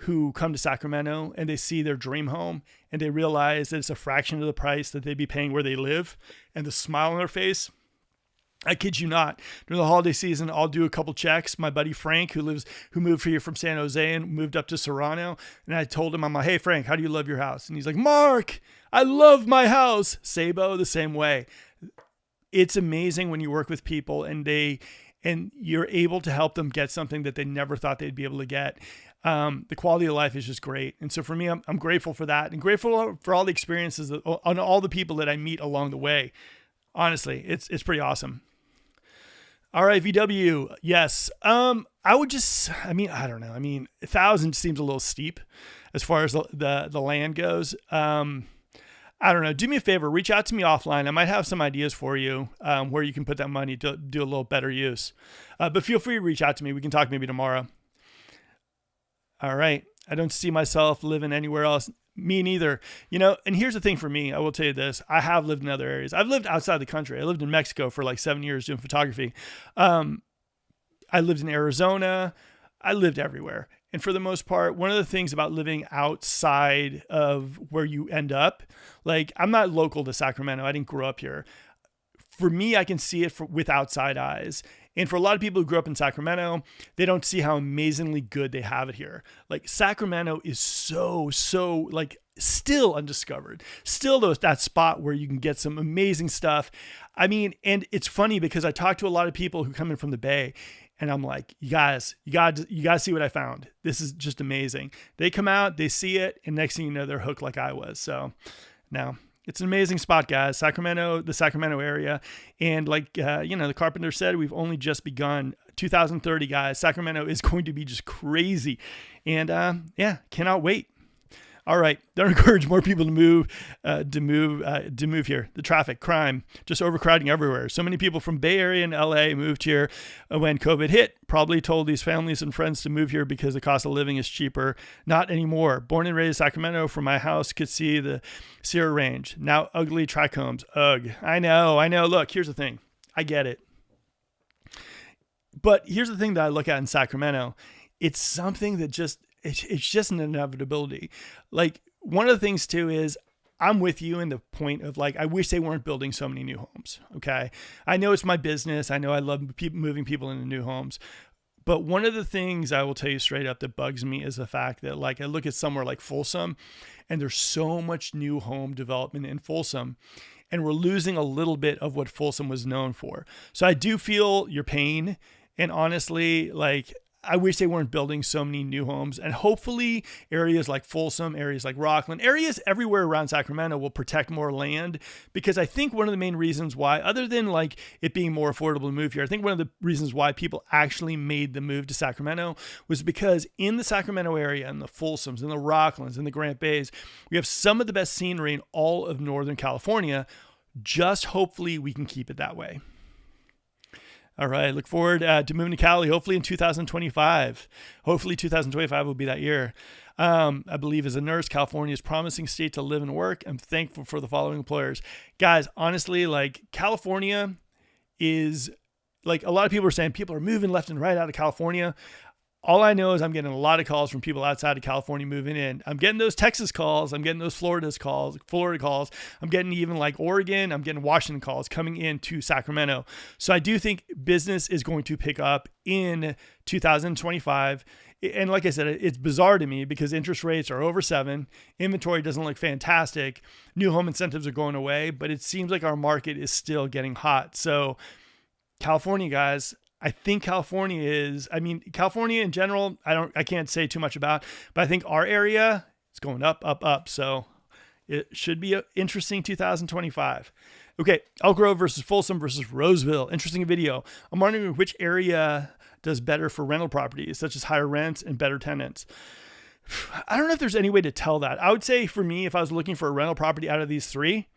who come to Sacramento and they see their dream home and they realize that it's a fraction of the price that they'd be paying where they live, and the smile on their face. I kid you not. During the holiday season, I'll do a couple checks. My buddy Frank, who moved here from San Jose and moved up to Serrano, and I told him, I'm like, hey Frank, how do you love your house? And he's like, Mark, I love my house. Sabo, the same way. It's amazing when you work with people and they and you're able to help them get something that they never thought they'd be able to get. The quality of life is just great. And so for me, I'm grateful for that, and grateful for all the experiences on all the people that I meet along the way. Honestly, it's pretty awesome. All right, VW. Yes. I don't know. 1,000 seems a little steep as far as the land goes. I don't know. Do me a favor. Reach out to me offline. I might have some ideas for you where you can put that money to do a little better use. But feel free to reach out to me. We can talk maybe tomorrow. All right. I don't see myself living anywhere else. Me neither. And here's the thing for me. I will tell you this. I have lived in other areas. I've lived outside the country. I lived in Mexico for like 7 years doing photography. I lived in Arizona. I lived everywhere. And for the most part, one of the things about living outside of where you end up, like I'm not local to Sacramento. I didn't grow up here. For me, I can see it with outside eyes. And for a lot of people who grew up in Sacramento, they don't see how amazingly good they have it here. Like Sacramento is so like still undiscovered, still that spot where you can get some amazing stuff. And it's funny because I talk to a lot of people who come in from the Bay, and I'm like, you guys see what I found. This is just amazing. They come out, they see it, and next thing you know, they're hooked like I was. So now it's an amazing spot, guys. Sacramento, the Sacramento area. And like, the Carpenter said, we've only just begun. 2030, guys. Sacramento is going to be just crazy. And cannot wait. All right. Don't encourage more people to move here. The traffic, crime, just overcrowding everywhere. So many people from Bay Area and LA moved here when COVID hit. Probably told these families and friends to move here because the cost of living is cheaper. Not anymore. Born and raised Sacramento, from my house could see the Sierra Range. Now ugly trichomes. Ugh. I know. Look, here's the thing. I get it. But here's the thing that I look at in Sacramento. It's something that it's just an inevitability. Like one of the things too is I'm with you in the point of like, I wish they weren't building so many new homes. Okay. I know it's my business. I know I love moving people into new homes, but one of the things I will tell you straight up that bugs me is the fact that like, I look at somewhere like Folsom and there's so much new home development in Folsom, and we're losing a little bit of what Folsom was known for. So I do feel your pain. And honestly, like, I wish they weren't building so many new homes, and hopefully areas like Folsom, areas like Rockland, areas everywhere around Sacramento will protect more land, because I think one of the main reasons why, other than like it being more affordable to move here, I think one of the reasons why people actually made the move to Sacramento was because in the Sacramento area and the Folsoms and the Rocklands and the Grant Bays, we have some of the best scenery in all of Northern California. Just hopefully we can keep it that way. All right. Look forward to moving to Cali, hopefully in 2025. Hopefully 2025 will be that year. I believe as a nurse, California is a promising state to live and work. I'm thankful for the following employers. Guys, honestly, like California is like a lot of people are saying people are moving left and right out of California. All I know is I'm getting a lot of calls from people outside of California moving in. I'm getting those Texas calls. I'm getting those Florida calls. I'm getting even like Oregon. I'm getting Washington calls coming into Sacramento. So I do think business is going to pick up in 2025. And like I said, it's bizarre to me because interest rates are over 7. Inventory doesn't look fantastic. New home incentives are going away, but it seems like our market is still getting hot. So California, guys, I think California in general, I can't say too much about, but I think our area is going up. So it should be an interesting 2025. Okay. Elk Grove versus Folsom versus Roseville. Interesting video. I'm wondering which area does better for rental properties, such as higher rents and better tenants. I don't know if there's any way to tell that. I would say for me, if I was looking for a rental property out of these three,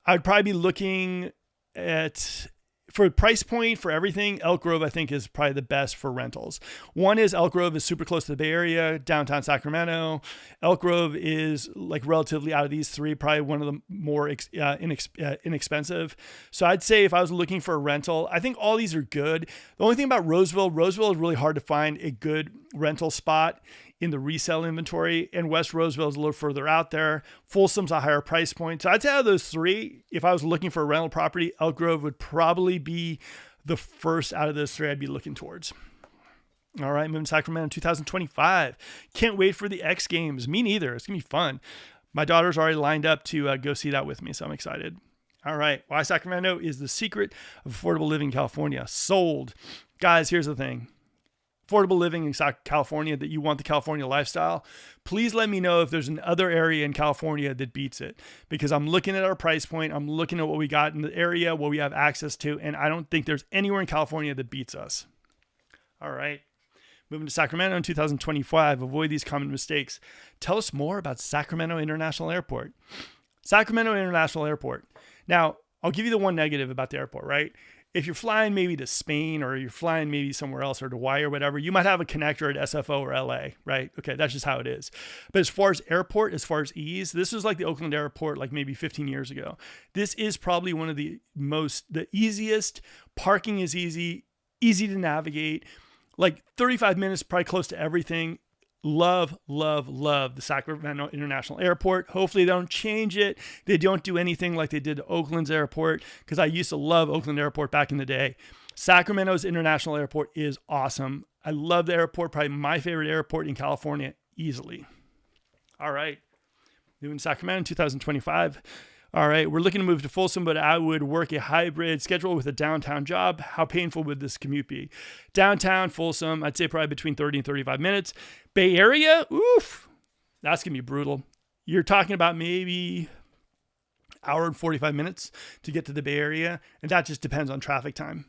I'd probably be looking at, for price point, for everything, Elk Grove, I think, is probably the best for rentals. One is Elk Grove is super close to the Bay Area, downtown Sacramento. Elk Grove is like relatively out of these three, probably one of the more inexpensive. So I'd say if I was looking for a rental, I think all these are good. The only thing about Roseville is really hard to find a good rental spot in the resale inventory, and West Roseville is a little further out there. Folsom's a higher price point. So I'd say out of those three, if I was looking for a rental property, Elk Grove would probably be the first out of those three I'd be looking towards. All right, moving to Sacramento in 2025. Can't wait for the X Games. Me neither. It's going to be fun. My daughter's already lined up to go see that with me, so I'm excited. All right, why Sacramento is the secret of affordable living in California. Sold. guys, here's the thing. Affordable living in California, that you want the California lifestyle, please let me know if there's another area in California that beats it, because I'm looking at our price point. I'm looking at what we got in the area, what we have access to, and I don't think there's anywhere in California that beats us. All right. Moving to Sacramento in 2025, avoid these common mistakes. Tell us more about Sacramento International Airport. Sacramento International Airport. Now, I'll give you the one negative about the airport, right? If you're flying maybe to Spain, or you're flying maybe somewhere else, or to Hawaii or whatever, you might have a connector at SFO or LA, right? Okay, that's just how it is. But as far as airport, as far as ease, this was like the Oakland airport like maybe 15 years ago. This is probably one of the easiest. Parking is easy to navigate. Like 35 minutes, probably close to everything. Love the Sacramento International Airport. Hopefully they don't change it. They don't do anything like they did to Oakland's airport, because I used to love Oakland Airport back in the day. Sacramento's International Airport is awesome. I love the airport, probably my favorite airport in California, easily. All right. Moving to Sacramento in 2025. All right, we're looking to move to Folsom, but I would work a hybrid schedule with a downtown job. How painful would this commute be? Downtown, Folsom, I'd say probably between 30 and 35 minutes. Bay Area, oof, that's going to be brutal. You're talking about maybe hour and 45 minutes to get to the Bay Area, and that just depends on traffic time.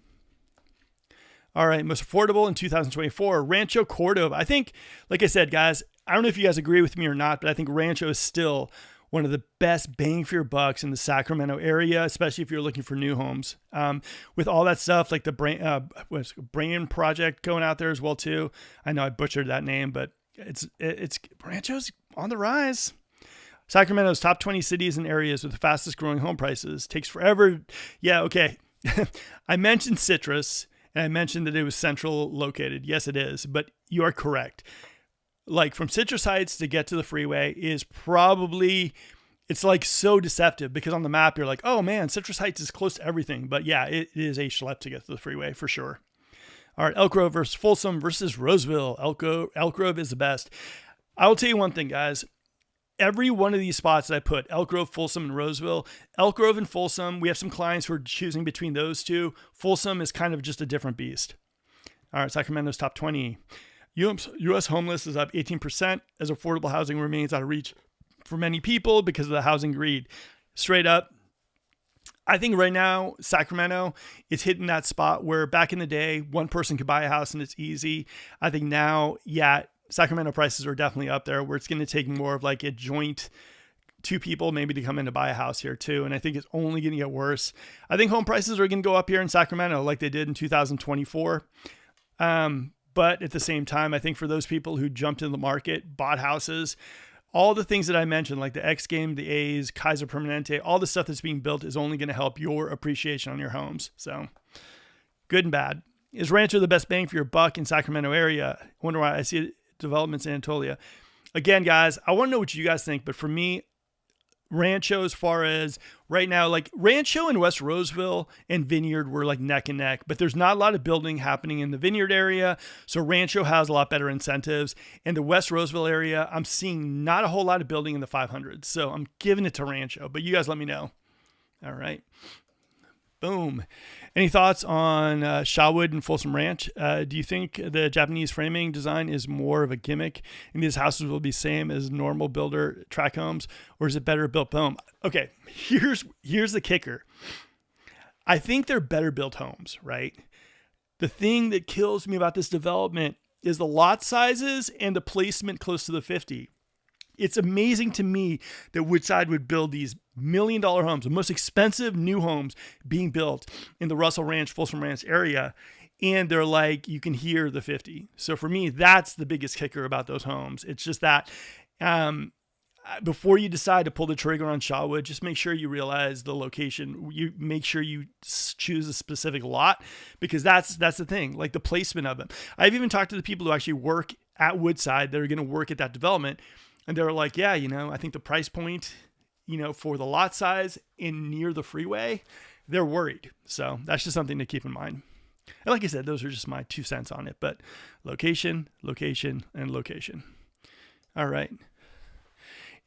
All right, most affordable in 2024, Rancho Cordova. I think, like I said, guys, I don't know if you guys agree with me or not, but I think Rancho is still one of the best bang for your bucks in the Sacramento area, especially if you're looking for new homes. With all that stuff, like the Brain Project going out there as well too. I know I butchered that name, but it's Rancho's on the rise. Sacramento's top 20 cities and areas with the fastest growing home prices. Takes forever. Yeah, okay. I mentioned citrus, and I mentioned that it was central located. Yes, it is, but you are correct. Like from Citrus Heights to get to the freeway is probably, it's like so deceptive, because on the map you're like, oh man, Citrus Heights is close to everything. But yeah, it is a schlep to get to the freeway for sure. All right, Elk Grove versus Folsom versus Roseville. Elk Grove is the best. I will tell you one thing, guys. Every one of these spots that I put, Elk Grove, Folsom, and Roseville, Elk Grove and Folsom, we have some clients who are choosing between those two. Folsom is kind of just a different beast. All right, Sacramento's top 20. U.S. homeless is up 18% as affordable housing remains out of reach for many people because of the housing greed. Straight up, I think right now Sacramento is hitting that spot where back in the day, one person could buy a house and it's easy. I think now, yeah, Sacramento prices are definitely up there, where it's going to take more of like a joint two people maybe to come in to buy a house here too. And I think it's only going to get worse. I think home prices are going to go up here in Sacramento like they did in 2024. But at the same time, I think for those people who jumped in the market, bought houses, all the things that I mentioned, like the X Game, the A's, Kaiser Permanente, all the stuff that's being built is only going to help your appreciation on your homes. So good and bad. Is Rancho the best bang for your buck in Sacramento area? I wonder why I see developments in Anatolia. Again, guys, I want to know what you guys think, but for me, Rancho, as far as right now, like Rancho and West Roseville and Vineyard were like neck and neck, but there's not a lot of building happening in the Vineyard area. So Rancho has a lot better incentives. In the West Roseville area, I'm seeing not a whole lot of building in the 500s. So I'm giving it to Rancho, but you guys let me know. All right. Boom. Any thoughts on Shawwood and Folsom Ranch? Do you think the Japanese framing design is more of a gimmick and these houses will be same as normal builder track homes, or is it better built? Boom. Okay, here's the kicker. I think they're better built homes, right? The thing that kills me about this development is the lot sizes and the placement close to the 50. It's amazing to me that Woodside would build these $1 million homes, the most expensive new homes being built in the Russell Ranch, Folsom Ranch area. And they're like, you can hear the 50. So for me, that's the biggest kicker about those homes. It's just that before you decide to pull the trigger on Shawwood, just make sure you realize the location. You make sure you choose a specific lot, because that's the thing, like the placement of them. I've even talked to the people who actually work at Woodside that are going to work at that development. And they were like, yeah, I think the price point, for the lot size in near the freeway, they're worried. So that's just something to keep in mind. And like I said, those are just my 2 cents on it, but location, and location. All right.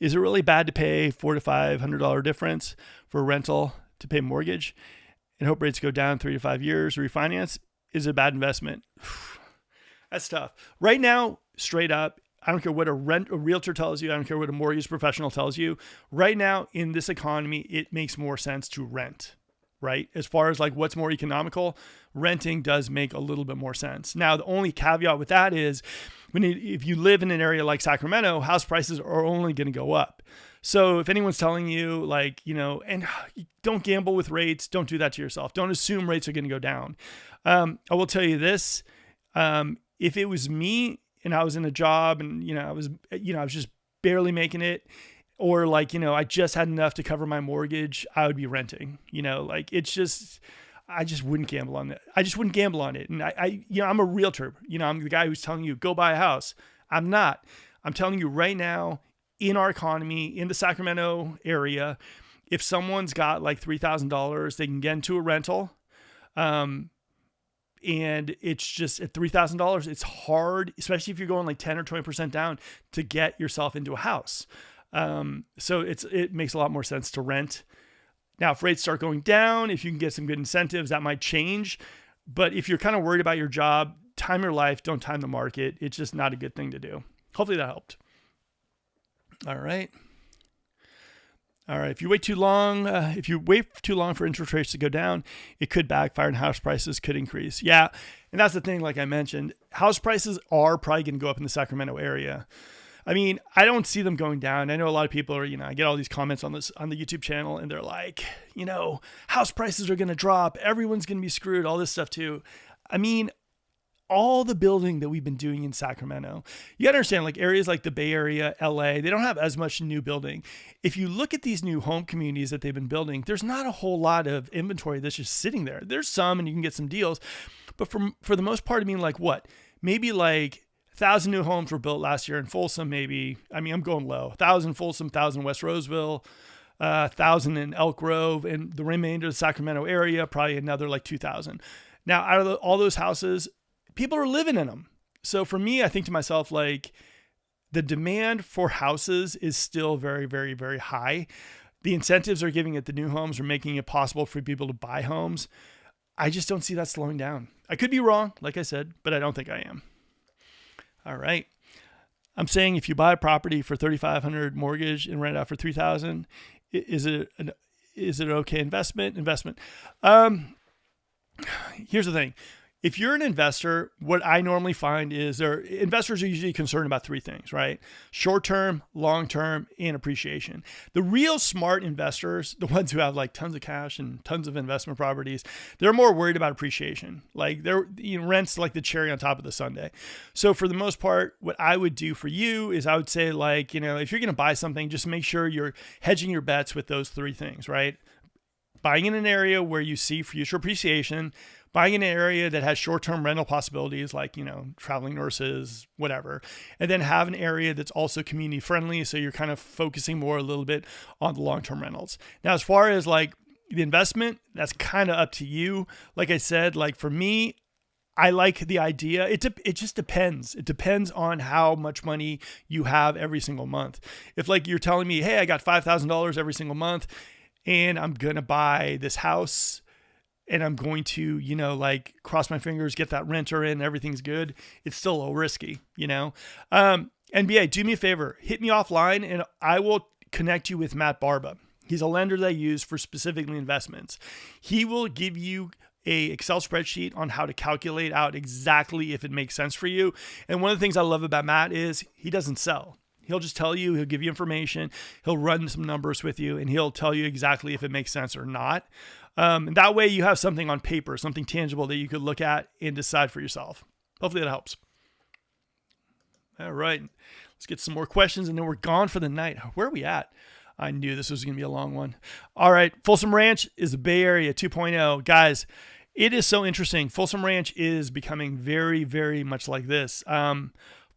Is it really bad to pay $400 to $500 difference for a rental to pay mortgage and hope rates go down 3 to 5 years, refinance? is a bad investment? That's tough. Right now, straight up, I don't care what a realtor tells you. I don't care what a mortgage professional tells you. Right now, in this economy, it makes more sense to rent, right? As far as like what's more economical, renting does make a little bit more sense. Now, the only caveat with that is if you live in an area like Sacramento, house prices are only going to go up. So if anyone's telling you like, and don't gamble with rates, don't do that to yourself. Don't assume rates are going to go down. I will tell you this. If it was me and I was in a job and, I was just barely making it, or like, I just had enough to cover my mortgage, I would be renting, I just wouldn't gamble on that. I just wouldn't gamble on it. And I'm a realtor, I'm the guy who's telling you, go buy a house. I'm not. I'm telling you right now, in our economy, in the Sacramento area, if someone's got like $3,000, they can get into a rental. And it's just at $3,000, it's hard, especially if you're going like 10 or 20% down to get yourself into a house. So it makes a lot more sense to rent. Now, if rates start going down, if you can get some good incentives, that might change. But if you're kind of worried about your job, time your life, don't time the market. It's just not a good thing to do. Hopefully that helped. All right. If you wait too long, for interest rates to go down, it could backfire and house prices could increase. Yeah. And that's the thing, like I mentioned, house prices are probably going to go up in the Sacramento area. I mean, I don't see them going down. I know a lot of people are, I get all these comments on the YouTube channel and they're like, house prices are going to drop. Everyone's going to be screwed, all this stuff too. I mean, all the building that we've been doing in Sacramento, you gotta understand, like areas like the Bay Area, LA, they don't have as much new building. If you look at these new home communities that they've been building, there's not a whole lot of inventory that's just sitting there. There's some, and you can get some deals, but for the most part, I mean, like what? Maybe like 1,000 new homes were built last year in Folsom, maybe. I mean, I'm going low. 1,000 Folsom, 1,000 West Roseville, 1,000 in Elk Grove, and the remainder of the Sacramento area, probably another like 2,000. Now, out of all those houses, people are living in them. So for me, I think to myself, like the demand for houses is still very, very, very high. The incentives are giving it the new homes are making it possible for people to buy homes. I just don't see that slowing down. I could be wrong, like I said, but I don't think I am. All right. I'm saying if you buy a property for $3,500 mortgage and rent it out for $3,000, is it an okay investment? Here's the thing. If you're an investor, what I normally find is investors are usually concerned about three things, right? Short-term, long-term, and appreciation. The real smart investors, the ones who have like tons of cash and tons of investment properties, they're more worried about appreciation. Like rent's like the cherry on top of the sundae. So for the most part, what I would do for you is I would say like, if you're going to buy something, just make sure you're hedging your bets with those three things, right? Buying in an area where you see future appreciation, buying in an area that has short-term rental possibilities like, traveling nurses, whatever, and then have an area that's also community friendly. So you're kind of focusing more a little bit on the long-term rentals. Now, as far as like the investment, that's kind of up to you. Like I said, like for me, I like the idea. It just depends. It depends on how much money you have every single month. If like you're telling me, hey, I got $5,000 every single month and I'm going to buy this house, and I'm going to, like cross my fingers, get that renter in, everything's good, it's still a little risky, NBA, do me a favor, hit me offline and I will connect you with Matt Barba. He's a lender that I use for specifically investments. He will give you a Excel spreadsheet on how to calculate out exactly if it makes sense for you. And one of the things I love about Matt is he doesn't sell. He'll just tell you, he'll give you information, he'll run some numbers with you, and he'll tell you exactly if it makes sense or not. And that way you have something on paper, something tangible that you could look at and decide for yourself. Hopefully that helps. All right, let's get some more questions and then we're gone for the night. Where are we at? I knew this was going to be a long one. All right, Folsom Ranch is the Bay Area 2.0. Guys, it is so interesting. Folsom Ranch is becoming very, very much like this.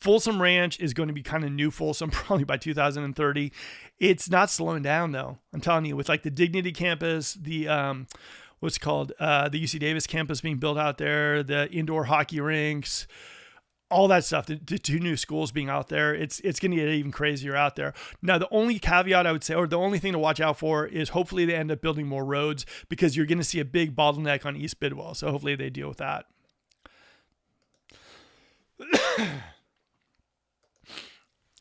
Folsom Ranch is going to be kind of new Folsom probably by 2030. It's not slowing down though. I'm telling you, with like the Dignity campus, the the UC Davis campus being built out there, the indoor hockey rinks, all that stuff, the two new schools being out there, it's going to get even crazier out there. Now, the only caveat I would say, or the only thing to watch out for is hopefully they end up building more roads because you're going to see a big bottleneck on East Bidwell. So hopefully they deal with that.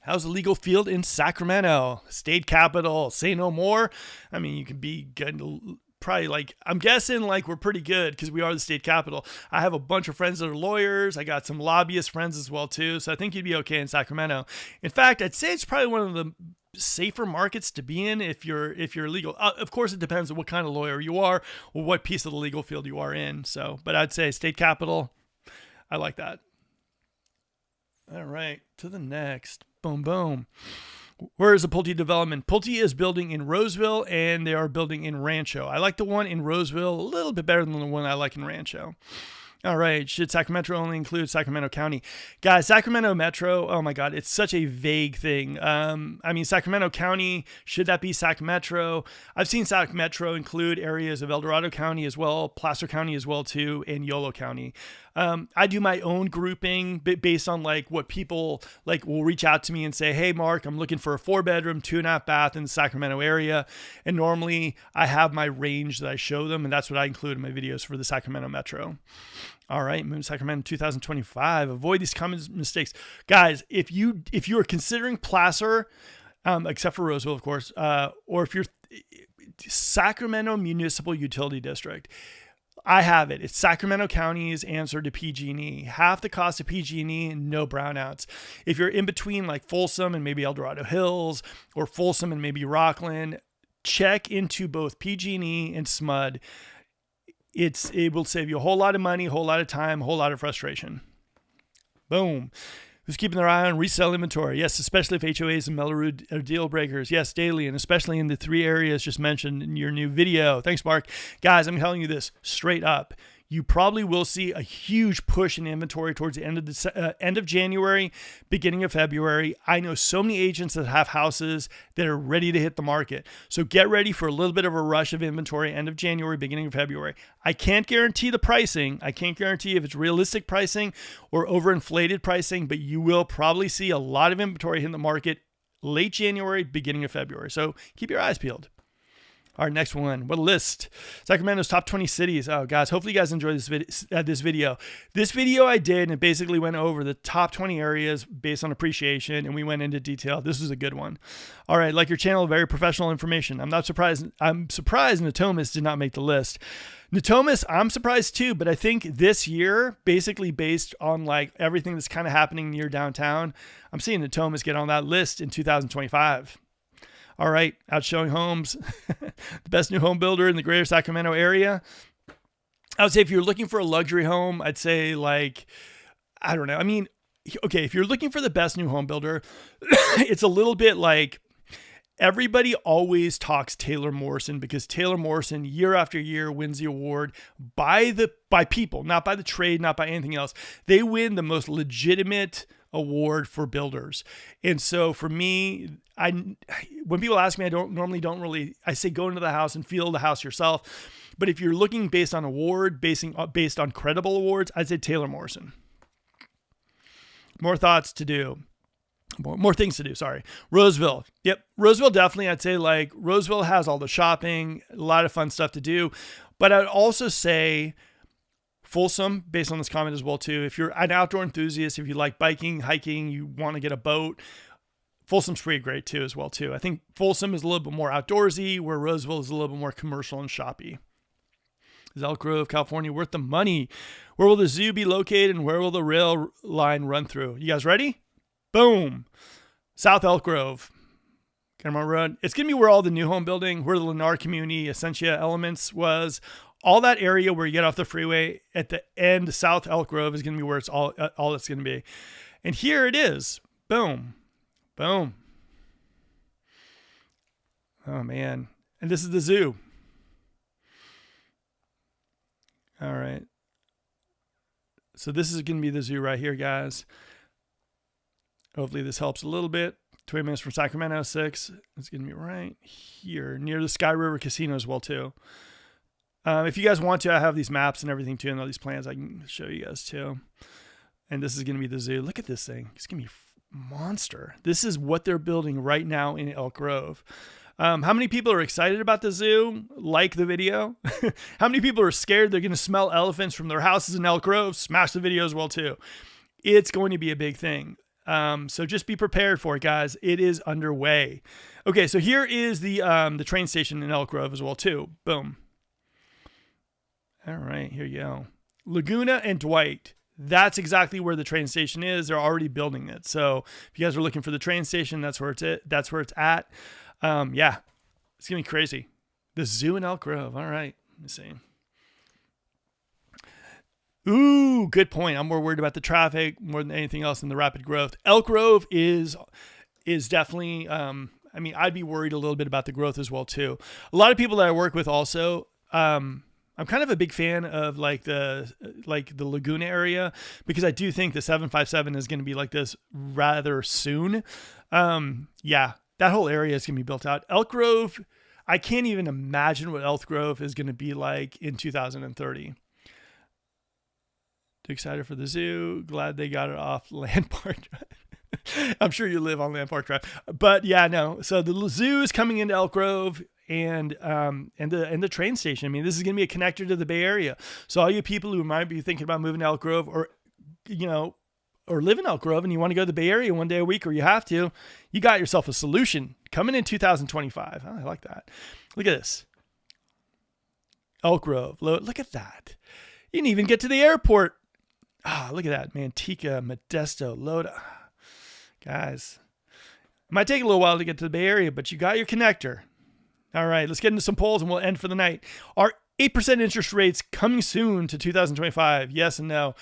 How's the legal field in Sacramento? State capital. Say no more. I mean, you can be good. Probably like, I'm guessing like we're pretty good because we are the state capital. I have a bunch of friends that are lawyers. I got some lobbyist friends as well too. So I think you'd be okay in Sacramento. In fact, I'd say it's probably one of the safer markets to be in if you're legal. Of course, it depends on what kind of lawyer you are or what piece of the legal field you are in. So, but I'd say state capital. I like that. All right, to the next. Boom, boom. Where is the Pulte development? Pulte is building in Roseville, and they are building in Rancho. I like the one in Roseville a little bit better than the one I like in Rancho. All right. Should Sacramento only include Sacramento County? Guys, Sacramento Metro, oh my God, it's such a vague thing. I mean, Sacramento County, should that be Sac Metro? I've seen Sac Metro include areas of El Dorado County as well, Placer County as well too, and Yolo County. I do my own grouping based on like what people like will reach out to me and say, hey, Mark, I'm looking for a 4-bedroom, 2.5 bath in the Sacramento area. And normally I have my range that I show them. And that's what I include in my videos for the Sacramento Metro. All right. Move to Sacramento 2025. Avoid these common mistakes. Guys, if you are considering Placer, except for Roseville, of course, or if you're Sacramento Municipal Utility District, I have it. It's Sacramento County's answer to PG&E. Half the cost of PG&E and no brownouts. If you're in between like Folsom and maybe El Dorado Hills or Folsom and maybe Rockland, check into both PG&E and SMUD. It will save you a whole lot of money, a whole lot of time, a whole lot of frustration. Boom. Who's keeping their eye on resale inventory? Yes, especially if HOAs and Melrose are deal breakers. Yes, daily, and especially in the 3 areas just mentioned in your new video. Thanks, Mark. Guys, I'm telling you this straight up. You probably will see a huge push in inventory towards the end of January, beginning of February. I know so many agents that have houses that are ready to hit the market. So get ready for a little bit of a rush of inventory end of January, beginning of February. I can't guarantee the pricing. I can't guarantee if it's realistic pricing or overinflated pricing, but you will probably see a lot of inventory in the market late January, beginning of February. So keep your eyes peeled. All right, next one. What a list. Sacramento's top 20 cities. Oh, guys, hopefully you guys enjoyed this video. This video I did, and it basically went over the top 20 areas based on appreciation, and we went into detail. This was a good one. All right, like your channel, very professional information. I'm surprised Natomas did not make the list. Natomas, I'm surprised too, but I think this year, basically based on like everything that's kind of happening near downtown, I'm seeing Natomas get on that list in 2025. All right, out showing homes, the best new home builder in the greater Sacramento area. I would say if you're looking for a luxury home, I'd say like, I don't know. I mean, okay, if you're looking for the best new home builder, it's a little bit like everybody always talks Taylor Morrison because Taylor Morrison year after year wins the award by people, not by the trade, not by anything else. They win the most legitimate award for builders. And so for me, when people ask me, I say go into the house and feel the house yourself. But if you're looking based on award, based on credible awards, I'd say Taylor Morrison. More things to do. Sorry. Roseville. Yep. Roseville, definitely. I'd say like Roseville has all the shopping, a lot of fun stuff to do. But I'd also say Folsom, based on this comment as well too. If you're an outdoor enthusiast, if you like biking, hiking, you want to get a boat, Folsom's pretty great too as well too. I think Folsom is a little bit more outdoorsy, where Roseville is a little bit more commercial and shoppy. Is Elk Grove, California worth the money? Where will the zoo be located and where will the rail line run through? You guys ready? Boom. South Elk Grove. Cameron Road. It's going to be where all the new home building, where the Lennar Community, Essentia Elements was. All that area where you get off the freeway at the end, South Elk Grove is going to be where it's all it's going to be. And here it is. Boom. Boom. Oh, man. And this is the zoo. All right. So this is going to be the zoo right here, guys. Hopefully this helps a little bit. 20 minutes from Sacramento, 6. It's going to be right here near the Sky River Casino as well, too. If you guys want to, I have these maps and everything, too, and all these plans I can show you guys, too. And this is going to be the zoo. Look at this thing. It's going to be monster. This is what they're building right now in Elk Grove. How many people are excited about the zoo? Like the video? How many people are scared they're going to smell elephants from their houses in Elk Grove? Smash the video as well, too. It's going to be a big thing. So just be prepared for it, guys. It is underway. Okay, so here is the train station in Elk Grove as well too. Boom. All right, here you go. Laguna and Dwight. That's exactly where the train station is. They're already building it. So if you guys are looking for the train station, that's where it's at. That's where it's at. Yeah, it's gonna be crazy. The zoo in Elk Grove. All right, let me see. Ooh, good point. I'm more worried about the traffic more than anything else than the rapid growth. Elk Grove is definitely. I mean, I'd be worried a little bit about the growth as well too. A lot of people that I work with also. I'm kind of a big fan of like the Laguna area because I do think the 757 is going to be like this rather soon. Yeah, that whole area is going to be built out. Elk Grove, I can't even imagine what Elk Grove is going to be like in 2030. Too excited for the zoo. Glad they got it off Landmark Drive. I'm sure you live on Landmark Drive, but yeah, no. So the zoo is coming into Elk Grove. And the train station. I mean, this is going to be a connector to the Bay Area. So all you people who might be thinking about moving to Elk Grove or live in Elk Grove and you want to go to the Bay Area one day a week or you have to, you got yourself a solution coming in 2025. Oh, I like that. Look at this. Elk Grove. Look at that. You didn't even get to the airport. Ah, look at that. Manteca, Modesto, Loda. Guys, it might take a little while to get to the Bay Area, but you got your connector. All right, let's get into some polls and we'll end for the night. Are 8% interest rates coming soon to 2025? Yes and no.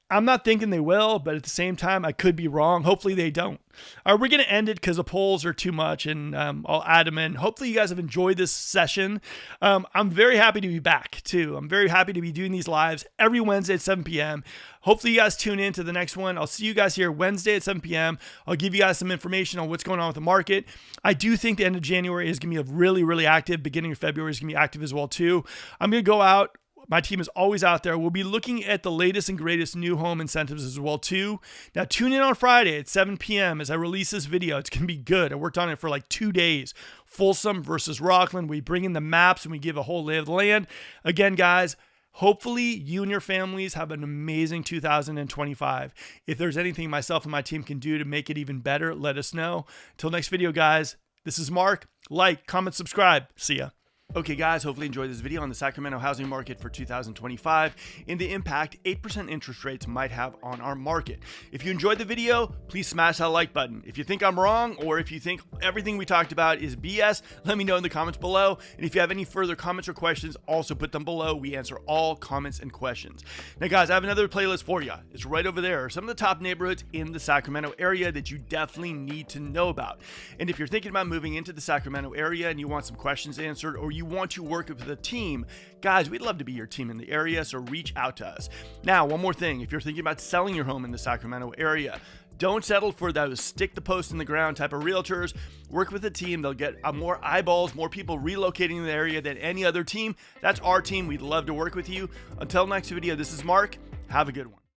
I'm not thinking they will, but at the same time, I could be wrong. Hopefully they don't. All right, we're going to end it because the polls are too much, and I'll add them in. Hopefully you guys have enjoyed this session. I'm very happy to be back, too. I'm very happy to be doing these lives every Wednesday at 7 p.m. Hopefully you guys tune in to the next one. I'll see you guys here Wednesday at 7 p.m. I'll give you guys some information on what's going on with the market. I do think the end of January is going to be really, really active. Beginning of February is going to be active as well, too. I'm going to go out. My team is always out there. We'll be looking at the latest and greatest new home incentives as well too. Now tune in on Friday at 7 p.m. as I release this video. It's going to be good. I worked on it for like 2 days. Folsom versus Rockland. We bring in the maps and we give a whole lay of the land. Again, guys, hopefully you and your families have an amazing 2025. If there's anything myself and my team can do to make it even better, let us know. Until next video, guys, this is Mark. Like, comment, subscribe. See ya. Okay guys, hopefully you enjoyed this video on the Sacramento housing market for 2025 and the impact 8% interest rates might have on our market. If you enjoyed the video, please smash that like button. If you think I'm wrong or if you think everything we talked about is BS, let me know in the comments below. And if you have any further comments or questions, also put them below. We answer all comments and questions. Now guys, I have another playlist for you. It's right over there. Some of the top neighborhoods in the Sacramento area that you definitely need to know about. And if you're thinking about moving into the Sacramento area and you want some questions answered or you want to work with a team, guys, we'd love to be your team in the area, so reach out to us. Now, one more thing, if you're thinking about selling your home in the Sacramento area, don't settle for those stick the post in the ground type of realtors. Work with a team. They'll get more eyeballs, more people relocating in the area than any other team. That's our team. We'd love to work with you. Until next video, this is Mark. Have a good one.